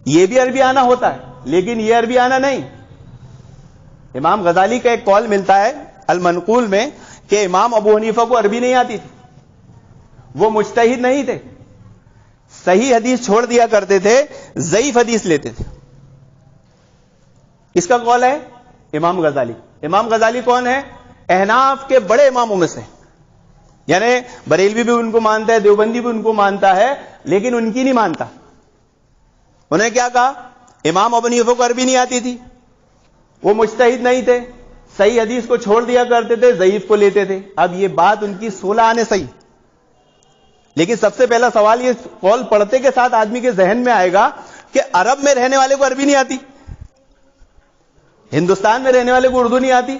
یہ بھی عربی آنا ہوتا ہے, لیکن یہ عربی آنا نہیں. امام غزالی کا ایک قول ملتا ہے المنقول میں کہ امام ابو حنیفہ کو عربی نہیں آتی تھی, وہ مجتہد نہیں تھے, صحیح حدیث چھوڑ دیا کرتے تھے, ضعیف حدیث لیتے تھے. اس کا قول ہے امام غزالی. امام غزالی کون ہے؟ احناف کے بڑے اماموں میں سے, یعنی بریلوی بھی ان کو مانتا ہے, دیوبندی بھی ان کو مانتا ہے, لیکن ان کی نہیں مانتا. انہوں نے کیا کہا؟ امام ابو حنیفہ کو عربی نہیں آتی تھی, وہ مجتہد نہیں تھے, صحیح حدیث کو چھوڑ دیا کرتے تھے, ضعیف کو لیتے تھے. اب یہ بات ان کی 16 آنے صحیح, لیکن سب سے پہلا سوال یہ قول پڑھتے کے ساتھ آدمی کے ذہن میں آئے گا کہ عرب میں رہنے والے کو عربی نہیں آتی, ہندوستان میں رہنے والے کو اردو نہیں آتی.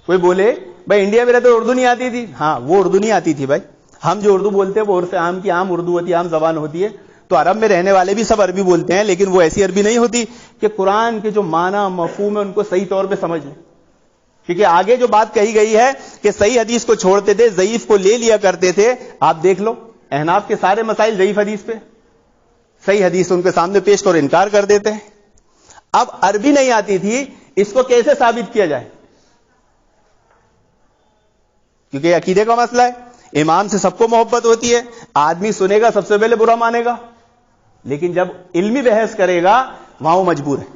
کوئی بولے بھائی انڈیا میں رہتے اردو نہیں آتی تھی. ہاں, وہ اردو نہیں آتی تھی بھائی, ہم جو اردو بولتے ہیں وہ عرف عام کی عام اردو ہوتی ہے, عام زبان ہوتی ہے. تو عرب میں رہنے والے بھی سب عربی بولتے ہیں, لیکن وہ ایسی عربی نہیں ہوتی کہ قرآن کے جو معنی مفہوم ہے ان کو صحیح طور پہ سمجھ لیں. کیونکہ آگے جو بات کہی گئی ہے کہ صحیح حدیث کو چھوڑتے تھے, ضعیف کو لے لیا کرتے تھے. آپ دیکھ لو احناف کے سارے مسائل ضعیف حدیث پہ, صحیح حدیث ان کے سامنے پیش کرو انکار کر دیتے ہیں. اب عربی نہیں آتی تھی, اس کو کیسے ثابت کیا جائے؟ کیونکہ یہ عقیدے کا مسئلہ ہے. امام سے سب کو محبت ہوتی ہے, آدمی سنے گا سب سے پہلے برا مانے گا, لیکن جب علمی بحث کرے گا وہاں وہ مجبور ہے.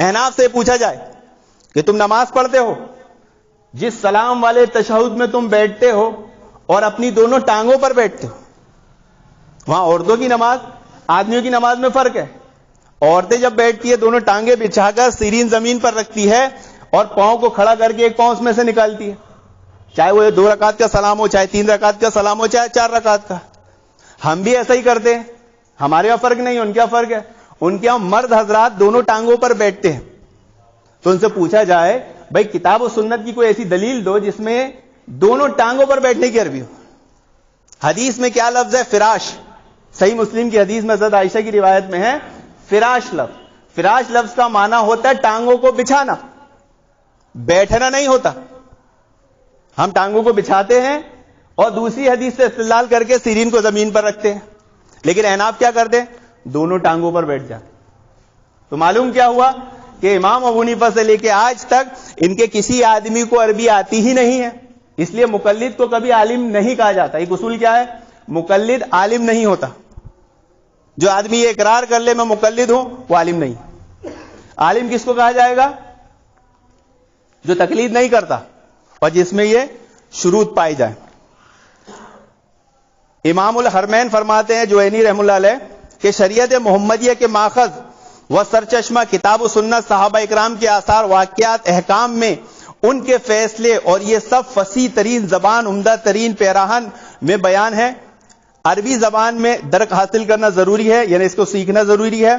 احناف سے پوچھا جائے کہ تم نماز پڑھتے ہو, جس سلام والے تشہد میں تم بیٹھتے ہو اور اپنی دونوں ٹانگوں پر بیٹھتے ہو, وہاں عورتوں کی نماز آدمیوں کی نماز میں فرق ہے. عورتیں جب بیٹھتی ہے دونوں ٹانگیں بچھا کر سیرین زمین پر رکھتی ہے اور پاؤں کو کھڑا کر کے ایک پاؤں اس میں سے نکالتی ہے, چاہے وہ 2 رکعت کا سلام ہو, چاہے 3 رکعت کا سلام ہو, چاہے 4 رکعت کا. ہم بھی ایسا ہی کرتے ہیں, ہمارے یہاں فرق نہیں, ان کے یہاں فرق ہے. ان کے یہاں مرد حضرات دونوں ٹانگوں پر بیٹھتے ہیں. تو ان سے پوچھا جائے بھائی کتاب و سنت کی کوئی ایسی دلیل دو جس میں دونوں ٹانگوں پر بیٹھنے کی عربی ہو. حدیث میں کیا لفظ ہے؟ فراش. صحیح مسلم کی حدیث میں حضرت عائشہ کی روایت میں ہے فراش لفظ. فراش لفظ کا معنی ہوتا ہے ٹانگوں کو بچھانا, بیٹھنا نہیں ہوتا. ہم ٹانگوں کو بچھاتے ہیں اور دوسری حدیث سے استدلال کر کے سیرین کو زمین پر رکھتے ہیں, لیکن احناف کیا کرتے ہیں؟ دونوں ٹانگوں پر بیٹھ جاتے. تو معلوم کیا ہوا کہ امام ابو حنیفہ سے لے کے آج تک ان کے کسی آدمی کو عربی آتی ہی نہیں ہے. اس لیے مقلد کو کبھی عالم نہیں کہا جاتا. ایک اصول کیا ہے؟ مقلد عالم نہیں ہوتا. جو آدمی یہ اقرار کر لے میں مقلد ہوں وہ عالم نہیں. عالم کس کو کہا جائے گا؟ جو تقلید نہیں کرتا اور جس میں یہ شروط پائی جائے. امام الحرمین فرماتے ہیں جوینی رحم اللہ علیہ کہ شریعت محمدیہ کے ماخذ و سرچشمہ کتاب و سنت صحابہ اکرام کے آثار واقعات احکام میں ان کے فیصلے اور یہ سب فصیح ترین زبان عمدہ ترین پیراہن میں بیان ہے. عربی زبان میں درک حاصل کرنا ضروری ہے, یعنی اس کو سیکھنا ضروری ہے.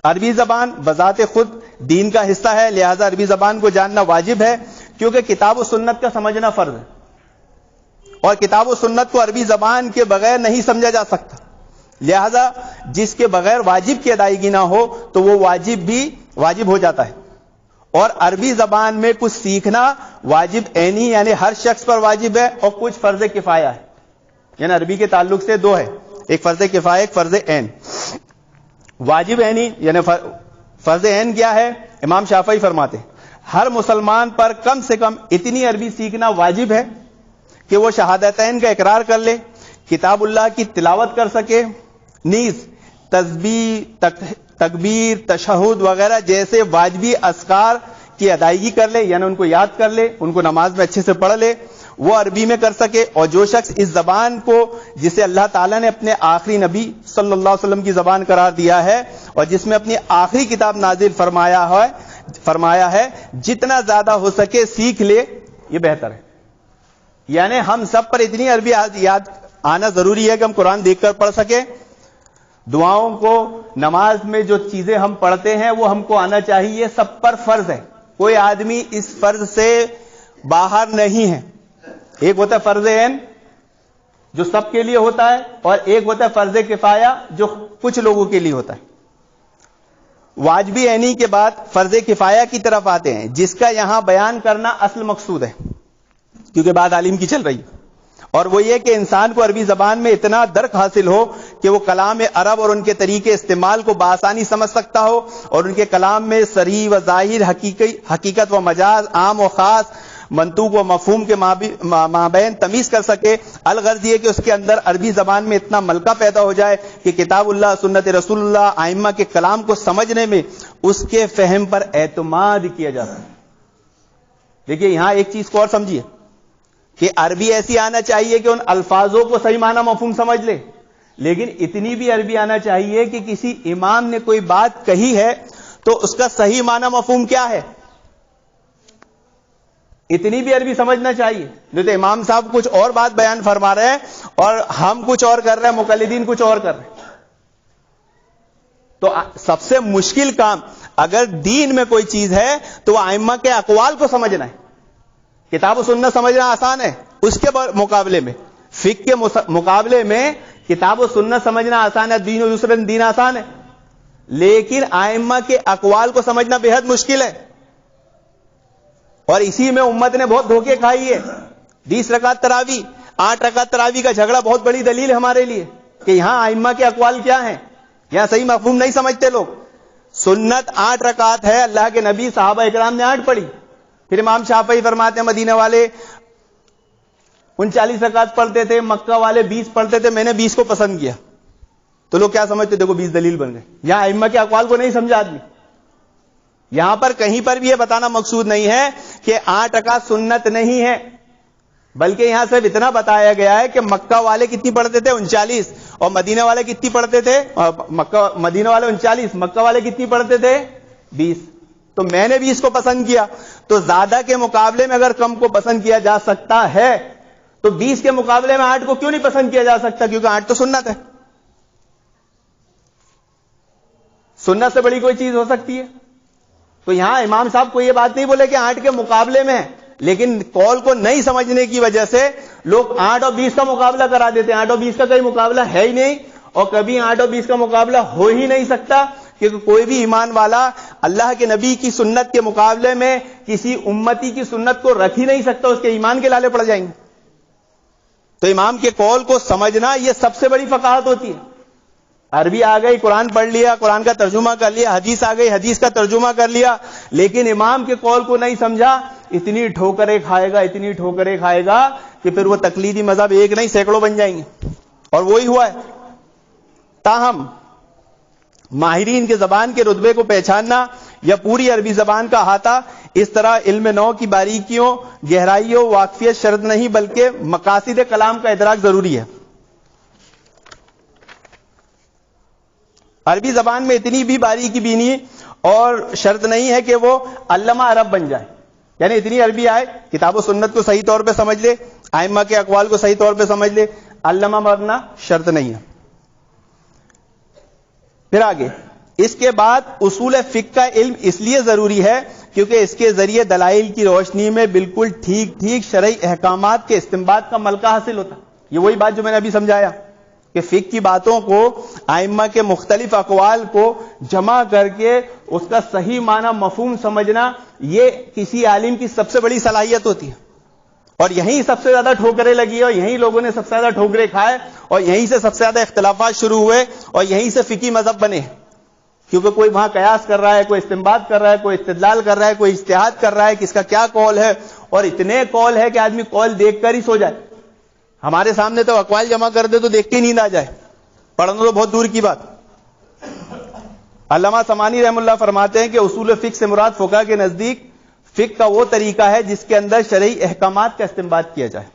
عربی زبان بذات خود دین کا حصہ ہے, لہذا عربی زبان کو جاننا واجب ہے کیونکہ کتاب و سنت کا سمجھنا فرض ہے, اور کتاب و سنت کو عربی زبان کے بغیر نہیں سمجھا جا سکتا. لہذا جس کے بغیر واجب کی ادائیگی نہ ہو تو وہ واجب بھی واجب ہو جاتا ہے. اور عربی زبان میں کچھ سیکھنا واجب عینی یعنی ہر شخص پر واجب ہے, اور کچھ فرض کفایہ ہے. یعنی عربی کے تعلق سے 2 ہے, ایک فرض کفایہ ایک فرض عین. واجب عینی یعنی فرض عین کیا ہے؟ امام شافعی فرماتے ہیں ہر مسلمان پر کم سے کم اتنی عربی سیکھنا واجب ہے کہ وہ شہادتین کا اقرار کر لے, کتاب اللہ کی تلاوت کر سکے, نیز تسبیح تکبیر تشہد وغیرہ جیسے واجبی اذکار کی ادائیگی کر لے, یعنی ان کو یاد کر لے, ان کو نماز میں اچھے سے پڑھ لے, وہ عربی میں کر سکے. اور جو شخص اس زبان کو جسے اللہ تعالیٰ نے اپنے آخری نبی صلی اللہ علیہ وسلم کی زبان قرار دیا ہے اور جس میں اپنی آخری کتاب نازل فرمایا ہے جتنا زیادہ ہو سکے سیکھ لے, یہ بہتر ہے. یعنی ہم سب پر اتنی عربی یاد آنا ضروری ہے کہ ہم قرآن دیکھ کر پڑھ سکیں. دعاؤں کو نماز میں جو چیزیں ہم پڑھتے ہیں وہ ہم کو آنا چاہیے, سب پر فرض ہے. کوئی آدمی اس فرض سے باہر نہیں ہے. ایک ہوتا ہے فرض عین جو سب کے لیے ہوتا ہے, اور ایک ہوتا ہے فرض کفایہ جو کچھ لوگوں کے لیے ہوتا ہے. واجبی عینی کے بعد فرض کفایہ کی طرف آتے ہیں جس کا یہاں بیان کرنا اصل مقصود ہے کیونکہ بات عالم کی چل رہی ہے, اور وہ یہ کہ انسان کو عربی زبان میں اتنا درک حاصل ہو کہ وہ کلام عرب اور ان کے طریقے استعمال کو بآسانی سمجھ سکتا ہو, اور ان کے کلام میں صریح و ظاہر حقیقت و مجاز عام و خاص منطوق و مفہوم کے مابین تمیز کر سکے. الغرض یہ کہ اس کے اندر عربی زبان میں اتنا ملکہ پیدا ہو جائے کہ کتاب اللہ سنت رسول اللہ ائمہ کے کلام کو سمجھنے میں اس کے فہم پر اعتماد کیا جاتا ہے. دیکھیے یہاں ایک چیز کو اور سمجھیے کہ عربی ایسی آنا چاہیے کہ ان الفاظوں کو صحیح معنی مفہوم سمجھ لے, لیکن اتنی بھی عربی آنا چاہیے کہ کسی امام نے کوئی بات کہی ہے تو اس کا صحیح معنی مفہوم کیا ہے, اتنی بھی عربی سمجھنا چاہیے. جو تو امام صاحب کچھ اور بات بیان فرما رہے ہیں اور ہم کچھ اور کر رہے ہیں, مقلدین کچھ اور کر رہے ہیں. تو سب سے مشکل کام اگر دین میں کوئی چیز ہے تو وہ ائمہ کے اقوال کو سمجھنا ہے. کتاب و سنت سمجھنا آسان ہے, اس کے مقابلے میں فقہ کے مقابلے میں کتاب و سنت سمجھنا آسان ہے, دین و دوسرے دین آسان ہے, لیکن ائمہ کے اقوال کو سمجھنا بے حد مشکل ہے. اور اسی میں امت نے بہت دھوکے کھائی ہے. 20 رکعت تراویح 8 رکعت تراویح کا جھگڑا بہت بڑی دلیل ہے ہمارے لیے کہ یہاں ائمہ کے اقوال کیا ہیں، یہاں صحیح مفہوم نہیں سمجھتے لوگ. سنت 8 رکعت ہے، اللہ کے نبی صحابہ اکرام نے 8 پڑھی. پھر امام شافعی فرماتے ہیں مدینہ والے 39 رکعت پڑھتے تھے، مکہ والے 20 پڑھتے تھے، میں نے 20 کو پسند کیا. تو لوگ کیا سمجھتے، دیکھو 20 دلیل بن گئے. یہاں ائمہ کے اقوال کو نہیں سمجھا آدمی. یہاں پر کہیں پر بھی یہ بتانا مقصود نہیں ہے کہ 8 رکعت سنت نہیں ہے، بلکہ یہاں صرف اتنا بتایا گیا ہے کہ مکہ والے کتنی پڑھتے تھے 39، اور مدینہ والے کتنی پڑھتے تھے، مدینہ والے 39، مکہ والے کتنی پڑھتے تھے 20. تو میں نے 20 کو پسند کیا. تو زیادہ کے مقابلے میں اگر کم کو پسند کیا جا سکتا ہے تو 20 کے مقابلے میں 8 کو کیوں نہیں پسند کیا جا سکتا؟ کیونکہ 8 تو سنت ہے. سنت سے بڑی کوئی چیز ہو سکتی ہے؟ تو یہاں امام صاحب کو یہ بات نہیں بولے کہ 8 کے مقابلے میں ہے، لیکن قول کو نہیں سمجھنے کی وجہ سے لوگ 8 اور 20 کا مقابلہ کرا دیتے ہیں. 8 اور 20 کا کوئی مقابلہ ہے ہی نہیں، اور کبھی 8 اور 20 کا مقابلہ ہو ہی نہیں سکتا، کیونکہ کوئی بھی ایمان والا اللہ کے نبی کی سنت کے مقابلے میں کسی امتی کی سنت کو رکھ ہی نہیں سکتا، اس کے ایمان کے لالے پڑ جائیں گے. تو امام کے قول کو سمجھنا یہ سب سے بڑی فقاہت ہوتی ہے. عربی آ گئی، قرآن پڑھ لیا، قرآن کا ترجمہ کر لیا، حدیث آ گئی، حدیث کا ترجمہ کر لیا، لیکن امام کے قول کو نہیں سمجھا، اتنی ٹھوکریں کھائے گا، اتنی ٹھوکریں کھائے گا کہ پھر وہ تقلیدی مذہب ایک نہیں سینکڑوں بن جائیں گے. اور وہی ہوا ہے. تاہم ماہرین کے زبان کے رتبے کو پہچاننا یا پوری عربی زبان کا احاطہ اس طرح علم نو کی باریکیوں، گہرائیوں، واقفیت شرط نہیں بلکہ مقاصد کلام کا ادراک ضروری ہے. عربی زبان میں اتنی بھی باریکی بینی اور شرط نہیں ہے کہ وہ علامہ عرب بن جائے، یعنی اتنی عربی آئے، کتاب و سنت کو صحیح طور پہ سمجھ لے، ائمہ کے اقوال کو صحیح طور پہ سمجھ لے، علامہ بننا شرط نہیں ہے. پھر آگے اس کے بعد اصول فقہ کا علم اس لیے ضروری ہے کیونکہ اس کے ذریعے دلائل کی روشنی میں بالکل ٹھیک شرعی احکامات کے استنباط کا ملکہ حاصل ہوتا. یہ وہی بات جو میں نے ابھی سمجھایا کہ فقہ کی باتوں کو، ائمہ کے مختلف اقوال کو جمع کر کے اس کا صحیح معنی مفہوم سمجھنا، یہ کسی عالم کی سب سے بڑی صلاحیت ہوتی ہے. اور یہیں سب سے زیادہ ٹھوکریں لگی، اور یہیں لوگوں نے سب سے زیادہ ٹھوکریں کھائے، اور یہیں سے سب سے زیادہ اختلافات شروع ہوئے، اور یہیں سے فقہی مذہب بنے. کیونکہ کوئی وہاں قیاس کر رہا ہے، کوئی استنباط کر رہا ہے، کوئی استدلال کر رہا ہے، کوئی اجتہاد کر رہا ہے کہ اس کا کیا قول ہے. اور اتنے قول ہے کہ آدمی قول دیکھ کر ہی سو جائے. ہمارے سامنے تو اقوال جمع کر دے تو دیکھ کے نیند آ جائے، پڑھنا تو بہت دور کی بات. علامہ سمانی رحم اللہ فرماتے ہیں کہ اصول فقہ سے مراد فقہا کے نزدیک فقہ کا وہ طریقہ ہے جس کے اندر شرعی احکامات کا استنباط کیا جائے.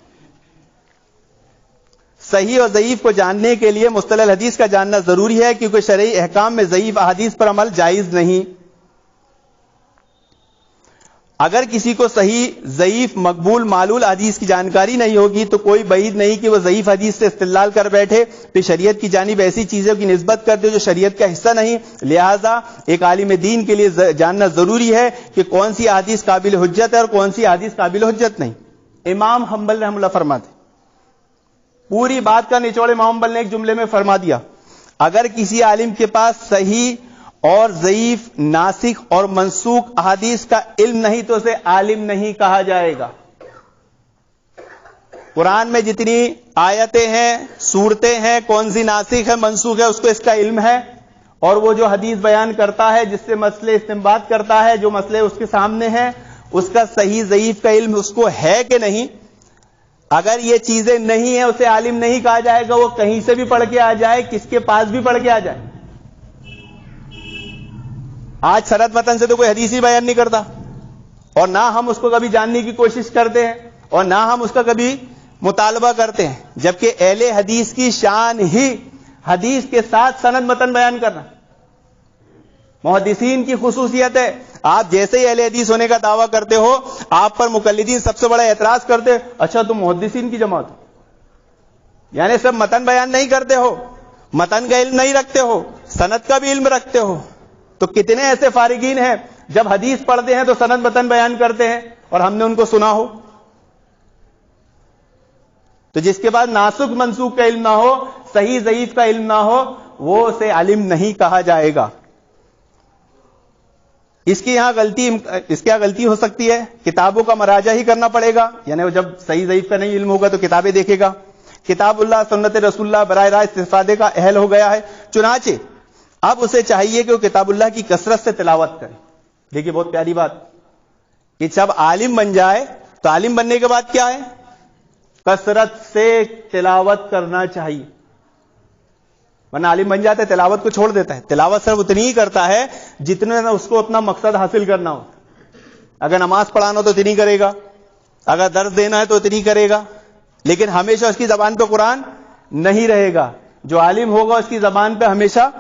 صحیح اور ضعیف کو جاننے کے لیے مصطلح الحدیث کا جاننا ضروری ہے کیونکہ شرعی احکام میں ضعیف احادیث پر عمل جائز نہیں. اگر کسی کو صحیح، ضعیف، مقبول، معلول حدیث کی جانکاری نہیں ہوگی تو کوئی بعید نہیں کہ وہ ضعیف حدیث سے استدلال کر بیٹھے، پھر شریعت کی جانب ایسی چیزوں کی نسبت کر دے جو شریعت کا حصہ نہیں. لہذا ایک عالم دین کے لیے جاننا ضروری ہے کہ کون سی حدیث قابل حجت ہے اور کون سی حدیث قابل حجت نہیں. امام حنبل رحم اللہ فرماتے، پوری بات کا نچوڑ امام حنبل نے ایک جملے میں فرما دیا، اگر کسی عالم کے پاس صحیح اور ضعیف، ناسخ اور منسوخ احادیث کا علم نہیں تو اسے عالم نہیں کہا جائے گا. قرآن میں جتنی آیتیں ہیں، سورتیں ہیں، کون سی ناسخ ہے، منسوخ ہے، اس کو اس کا علم ہے. اور وہ جو حدیث بیان کرتا ہے، جس سے مسئلے استنباط کرتا ہے، جو مسئلے اس کے سامنے ہیں، اس کا صحیح ضعیف کا علم اس کو ہے کہ نہیں. اگر یہ چیزیں نہیں ہیں اسے عالم نہیں کہا جائے گا. وہ کہیں سے بھی پڑھ کے آ جائے، کس کے پاس بھی پڑھ کے آ جائے. آج سند متن سے تو کوئی حدیث ہی بیان نہیں کرتا، اور نہ ہم اس کو کبھی جاننے کی کوشش کرتے ہیں، اور نہ ہم اس کا کبھی مطالبہ کرتے ہیں، جبکہ اہل حدیث کی شان ہی حدیث کے ساتھ سند متن بیان کرنا. محدثین کی خصوصیت ہے. آپ جیسے ہی اہل حدیث ہونے کا دعویٰ کرتے ہو، آپ پر مقلدین سب سے بڑا اعتراض کرتے، اچھا تم محدثین کی جماعت ہو، یعنی صرف متن بیان نہیں کرتے ہو، متن کا علم نہیں رکھتے ہو، سند کا بھی علم رکھتے ہو. تو کتنے ایسے فارغین ہیں جب حدیث پڑھتے ہیں تو سند متن بیان کرتے ہیں اور ہم نے ان کو سنا ہو. تو جس کے بعد ناسخ منسوخ کا علم نہ ہو، صحیح ضعیف کا علم نہ ہو، وہ اسے عالم نہیں کہا جائے گا. اس کی کیا غلطی ہو سکتی ہے؟ کتابوں کا مراجعہ ہی کرنا پڑے گا، یعنی وہ جب صحیح ضعیف کا نہیں علم ہوگا تو کتابیں دیکھے گا. کتاب اللہ سنت رسول اللہ براہ راست استفادے کا اہل ہو گیا ہے، چنانچہ اب اسے چاہیے کہ وہ کتاب اللہ کی کثرت سے تلاوت کرے. دیکھیے بہت پیاری بات کہ جب عالم بن جائے تو عالم بننے کے بعد کیا ہے؟ کثرت سے تلاوت کرنا چاہیے. ورنہ عالم بن جاتا ہے تلاوت کو چھوڑ دیتا ہے. تلاوت صرف اتنی ہی کرتا ہے جتنے اس کو اپنا مقصد حاصل کرنا ہو. اگر نماز پڑھانا ہو تو اتنی کرے گا، اگر درس دینا ہے تو اتنی کرے گا، لیکن ہمیشہ اس کی زبان پہ قرآن نہیں رہے گا. جو عالم ہوگا اس کی زبان پہ ہمیشہ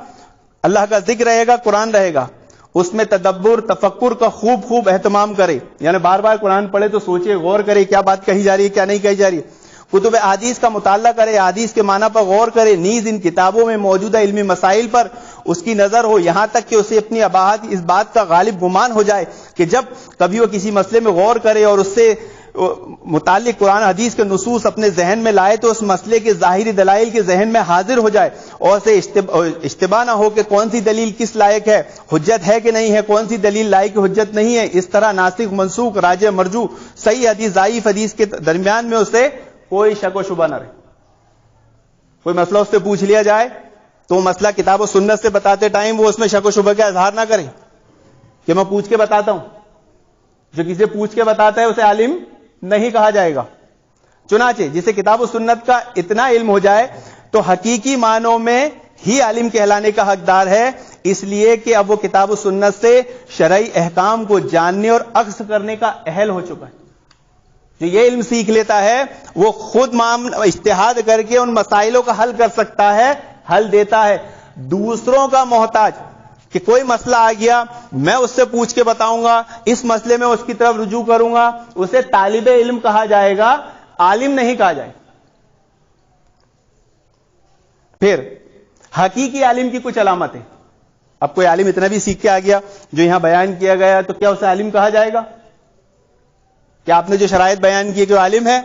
اللہ کا ذکر رہے گا، قرآن رہے گا. اس میں تدبر تفکر کا خوب اہتمام کرے، یعنی بار بار قرآن پڑھے تو سوچے، غور کرے کیا بات کہی جا رہی ہے کیا نہیں کہی جا رہی ہے. کتب احادیث کا مطالعہ کرے، احادیث کے معنی پر غور کرے، نیز ان کتابوں میں موجودہ علمی مسائل پر اس کی نظر ہو، یہاں تک کہ اسے اپنی اباحت اس بات کا غالب گمان ہو جائے کہ جب کبھی وہ کسی مسئلے میں غور کرے اور اس سے متعلق قرآن حدیث کے نصوص اپنے ذہن میں لائے تو اس مسئلے کے ظاہری دلائل کے ذہن میں حاضر ہو جائے اور اسے اشتباہ نہ ہو کہ کون سی دلیل کس لائق ہے، حجت ہے کہ نہیں ہے، کون سی دلیل لائق حجت نہیں ہے. اس طرح ناسخ منسوخ راجع مرجوح صحیح حدیث ضعیف حدیث کے درمیان میں اسے کوئی شک و شبہ نہ رہے. کوئی مسئلہ اس سے پوچھ لیا جائے تو مسئلہ کتاب و سنت سے بتاتے ٹائم وہ اس میں شک و شبہ کا اظہار نہ کرے کہ میں پوچھ کے بتاتا ہوں. جو کسی پوچھ کے بتاتا ہے اسے عالم نہیں کہا جائے گا. چنانچہ جسے کتاب و سنت کا اتنا علم ہو جائے تو حقیقی معنوں میں ہی عالم کہلانے کا حقدار ہے، اس لیے کہ اب وہ کتاب و سنت سے شرعی احکام کو جاننے اور اخذ کرنے کا اہل ہو چکا ہے. جو یہ علم سیکھ لیتا ہے وہ خود اجتہاد کر کے ان مسائلوں کا حل کر سکتا ہے، حل دیتا ہے. دوسروں کا محتاج کہ کوئی مسئلہ آ گیا میں اس سے پوچھ کے بتاؤں گا، اس مسئلے میں اس کی طرف رجوع کروں گا، اسے طالب علم کہا جائے گا، عالم نہیں کہا جائے. پھر حقیقی عالم کی کچھ علامتیں. اب کوئی عالم اتنا بھی سیکھ کے آ گیا جو یہاں بیان کیا گیا تو کیا اسے عالم کہا جائے گا؟ کیا آپ نے جو شرائط بیان کی کہ وہ عالم ہے؟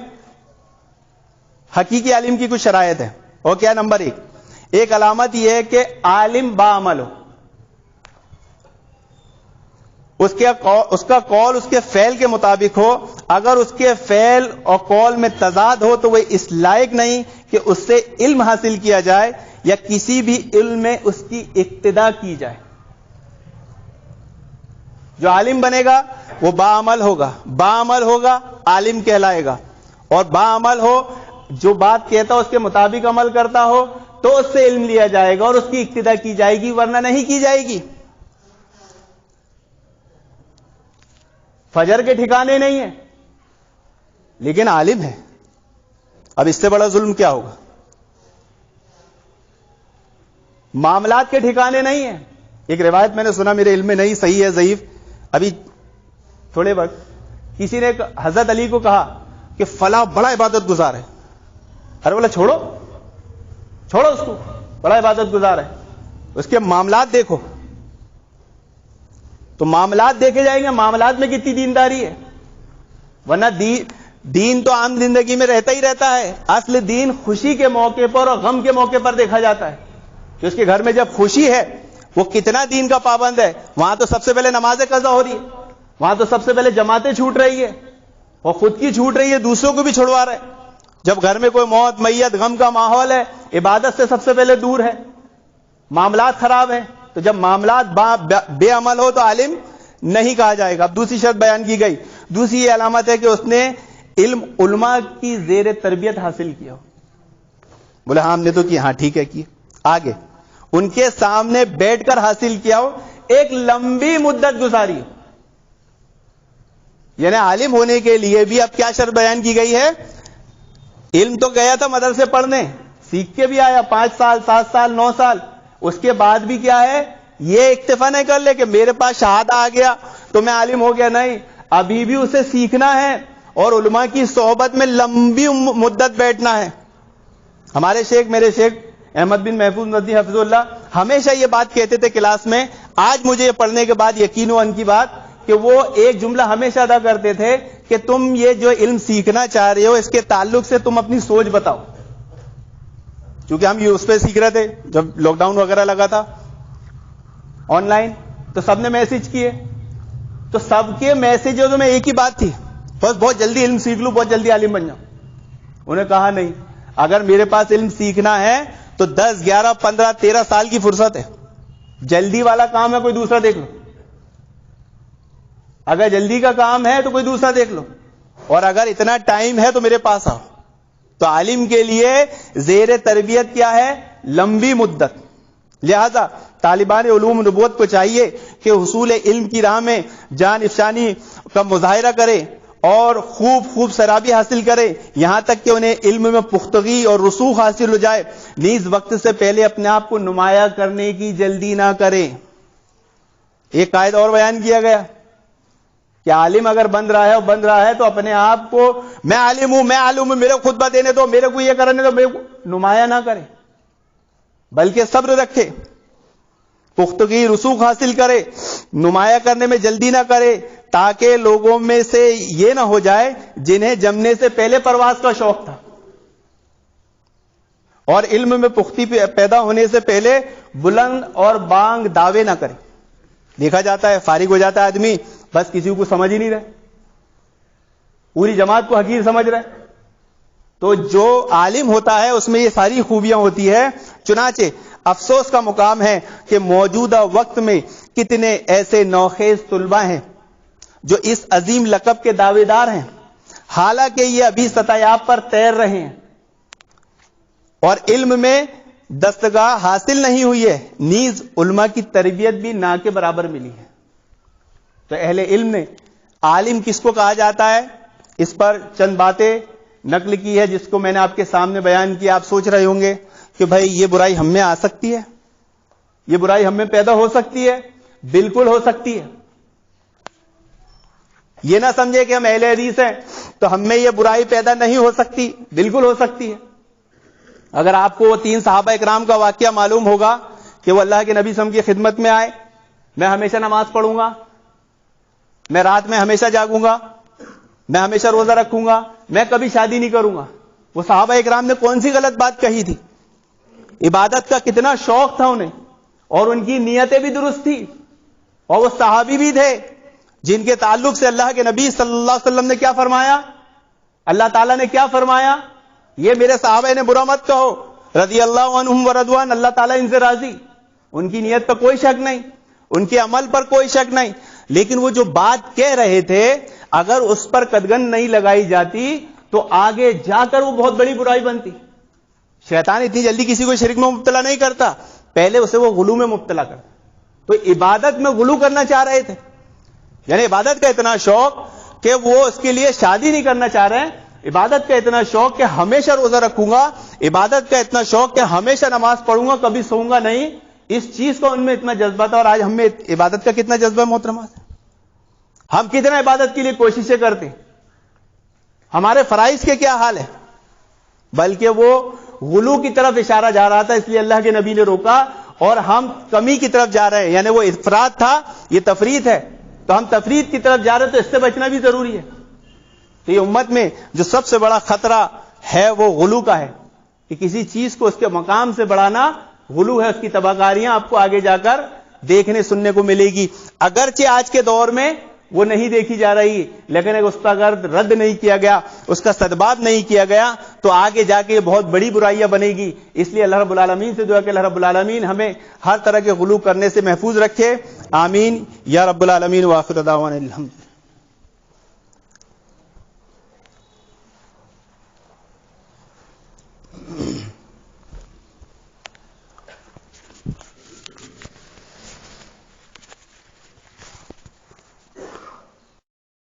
حقیقی عالم کی کچھ شرائط ہے. اور کیا؟ نمبر ایک علامت یہ ہے کہ عالم باعمل ہو. اس کا قول اس کے فعل کے مطابق ہو. اگر اس کے فعل اور قول میں تضاد ہو تو وہ اس لائق نہیں کہ اس سے علم حاصل کیا جائے یا کسی بھی علم میں اس کی اقتدا کی جائے. جو عالم بنے گا وہ باعمل ہوگا عالم کہلائے گا. اور باعمل ہو، جو بات کہتا اس کے مطابق عمل کرتا ہو تو اس سے علم لیا جائے گا اور اس کی اقتدا کی جائے گی، ورنہ نہیں کی جائے گی. فجر کے ٹھکانے نہیں ہے لیکن عالم ہے. اب اس سے بڑا ظلم کیا ہوگا؟ معاملات کے ٹھکانے نہیں ہے. ایک روایت میں نے سنا، میرے علم میں نہیں صحیح ہے ضعیف، ابھی تھوڑے وقت کسی نے حضرت علی کو کہا کہ فلاں بڑا عبادت گزار ہے. ارے بولا چھوڑو اس کو، بڑا عبادت گزار ہے، اس کے معاملات دیکھو. تو معاملات دیکھے جائیں گے، معاملات میں کتنی دینداری ہے. ورنہ دین تو عام زندگی میں رہتا ہی رہتا ہے. اصل دین خوشی کے موقع پر اور غم کے موقع پر دیکھا جاتا ہے. کہ اس کے گھر میں جب خوشی ہے وہ کتنا دین کا پابند ہے، وہاں تو سب سے پہلے نماز قضا ہو رہی ہے، وہاں تو سب سے پہلے جماعتیں چھوٹ رہی ہے اور خود کی چھوٹ رہی ہے، دوسروں کو بھی چھڑوا رہے. جب گھر میں کوئی موت میت غم کا ماحول ہے، عبادت سے سب سے پہلے دور ہے، معاملات خراب ہیں. تو جب معاملات بے عمل ہو تو عالم نہیں کہا جائے گا. اب دوسری شرط بیان کی گئی. دوسری یہ علامت ہے کہ اس نے علم علماء کی زیر تربیت حاصل کیا ہو. بولے ہاں ہم نے تو کیا، ہاں ٹھیک ہے کی. آگے ان کے سامنے بیٹھ کر حاصل کیا ہو، ایک لمبی مدت گزاری ہو. یعنی عالم ہونے کے لیے بھی اب کیا شرط بیان کی گئی ہے؟ علم تو گیا تھا مدرسے پڑھنے، سیکھ کے بھی آیا 5 سال 7 سال 9 سال، اس کے بعد بھی کیا ہے؟ یہ اکتفا نہیں کر لے کہ میرے پاس شہادہ آ گیا تو میں عالم ہو گیا. نہیں، ابھی بھی اسے سیکھنا ہے اور علماء کی صحبت میں لمبی مدت بیٹھنا ہے. ہمارے شیخ، میرے شیخ احمد بن محفوظ ندی حفظ اللہ ہمیشہ یہ بات کہتے تھے کلاس میں. آج مجھے یہ پڑھنے کے بعد یقین ہوا ان کی بات کہ وہ ایک جملہ ہمیشہ ادا کرتے تھے کہ تم یہ جو علم سیکھنا چاہ رہے ہو اس کے تعلق سے تم اپنی سوچ بتاؤ. کیونکہ ہم یہ اس پہ سیکھ رہے تھے جب لاک ڈاؤن وغیرہ لگا تھا آن لائن، تو سب نے میسج کیے، تو سب کے میسجوں میں ایک ہی بات تھی، بس بہت جلدی علم سیکھ لوں، بہت جلدی عالم بن جاؤں. انہیں کہا نہیں، اگر میرے پاس علم سیکھنا ہے تو 10, 11, 15, 13 سال کی فرصت ہے. جلدی والا کام ہے کوئی دوسرا دیکھ لو. اگر جلدی کا کام ہے تو کوئی دوسرا دیکھ لو, اور اگر اتنا ٹائم ہے تو میرے پاس آؤ. تو عالم کے لیے زیر تربیت کیا ہے؟ لمبی مدت. لہذا طالبان علوم نبوت کو چاہیے کہ حصول علم کی راہ میں جان افشانی کا مظاہرہ کرے اور خوب سرابی حاصل کرے, یہاں تک کہ انہیں علم میں پختگی اور رسوخ حاصل ہو جائے. نیز وقت سے پہلے اپنے آپ کو نمایاں کرنے کی جلدی نہ کرے. ایک قاعدہ اور بیان کیا گیا کہ عالم اگر بن رہا ہے تو اپنے آپ کو میں عالم ہوں میرے کو خطبہ دینے دو, میرے کو یہ کرنے دو, میرے کو نمایاں نہ کرے, بلکہ صبر رکھے, پختگی رسوخ حاصل کرے, نمایاں کرنے میں جلدی نہ کرے, تاکہ لوگوں میں سے یہ نہ ہو جائے جنہیں جمنے سے پہلے پرواز کا شوق تھا, اور علم میں پختی پیدا ہونے سے پہلے بلند اور بانگ دعوے نہ کرے. دیکھا جاتا ہے فارغ ہو جاتا ہے آدمی, بس کسی کو سمجھ ہی نہیں رہے, پوری جماعت کو حقیر سمجھ رہے. تو جو عالم ہوتا ہے اس میں یہ ساری خوبیاں ہوتی ہے. چنانچہ افسوس کا مقام ہے کہ موجودہ وقت میں کتنے ایسے نوخیز طلباء ہیں جو اس عظیم لقب کے دعوے دار ہیں, حالانکہ یہ ابھی سطح پر تیر رہے ہیں اور علم میں دستگاہ حاصل نہیں ہوئی ہے. نیز علماء کی تربیت بھی نہ کے برابر ملی ہے. تو اہل علم نے عالم کس کو کہا جاتا ہے, اس پر چند باتیں نقل کی ہے جس کو میں نے آپ کے سامنے بیان کیا. آپ سوچ رہے ہوں گے کہ بھائی یہ برائی ہم میں آ سکتی ہے, یہ برائی ہم میں پیدا ہو سکتی ہے. بالکل ہو سکتی ہے. یہ نہ سمجھے کہ ہم اہل حدیث ہیں تو ہم میں یہ برائی پیدا نہیں ہو سکتی, بالکل ہو سکتی ہے. اگر آپ کو وہ 3 صحابہ اکرام کا واقعہ معلوم ہوگا کہ وہ اللہ کے نبی صلی اللہ علیہ وسلم کی خدمت میں آئے, میں ہمیشہ نماز پڑھوں گا, میں رات میں ہمیشہ جاگوں گا, میں ہمیشہ روزہ رکھوں گا, میں کبھی شادی نہیں کروں گا. وہ صحابہ اکرام نے کون سی غلط بات کہی تھی؟ عبادت کا کتنا شوق تھا انہیں, اور ان کی نیتیں بھی درست تھی, اور وہ صحابی بھی تھے جن کے تعلق سے اللہ کے نبی صلی اللہ علیہ وسلم نے کیا فرمایا, اللہ تعالیٰ نے کیا فرمایا, یہ میرے صحابہ نے برا مت کہو, رضی اللہ عنہم ورضوان, اللہ تعالیٰ ان سے راضی. ان کی نیت پر کوئی شک نہیں, ان کے عمل پر کوئی شک نہیں, لیکن وہ جو بات کہہ رہے تھے اگر اس پر قدغن نہیں لگائی جاتی تو آگے جا کر وہ بہت بڑی برائی بنتی. شیطان اتنی جلدی کسی کو شرک میں مبتلا نہیں کرتا, پہلے اسے وہ غلو میں مبتلا کرتا. تو عبادت میں غلو کرنا چاہ رہے تھے, یعنی عبادت کا اتنا شوق کہ وہ اس کے لیے شادی نہیں کرنا چاہ رہے ہیں, عبادت کا اتنا شوق کہ ہمیشہ روزہ رکھوں گا, عبادت کا اتنا شوق کہ ہمیشہ نماز پڑھوں گا, کبھی سوؤں گا نہیں. اس چیز کو ان میں اتنا جذبہ تھا. اور آج ہم میں عبادت کا کتنا جذبہ محترمات ہے, ہم کتنا عبادت کے لیے کوششیں کرتے ہیں, ہمارے فرائض کے کیا حال ہے. بلکہ وہ غلو کی طرف اشارہ جا رہا تھا, اس لیے اللہ کے نبی نے روکا, اور ہم کمی کی طرف جا رہے ہیں, یعنی وہ افراط تھا, یہ تفریط ہے, تو ہم تفریط کی طرف جا رہے ہیں, تو اس سے بچنا بھی ضروری ہے. تو یہ امت میں جو سب سے بڑا خطرہ ہے وہ غلو کا ہے, کہ کسی چیز کو اس کے مقام سے بڑھانا غلو ہے. اس کی تباہکاریاں آپ کو آگے جا کر دیکھنے سننے کو ملے گی. اگرچہ آج کے دور میں وہ نہیں دیکھی جا رہی, لیکن اگر اس کا اگر رد نہیں کیا گیا, اس کا سدباب نہیں کیا گیا, تو آگے جا کے یہ بہت بڑی برائیاں بنے گی. اس لیے اللہ رب العالمین سے دعا کہ اللہ رب العالمین ہمیں ہر طرح کے غلو کرنے سے محفوظ رکھے. آمین یا رب العالمین. وآخر دعوانا الحمد.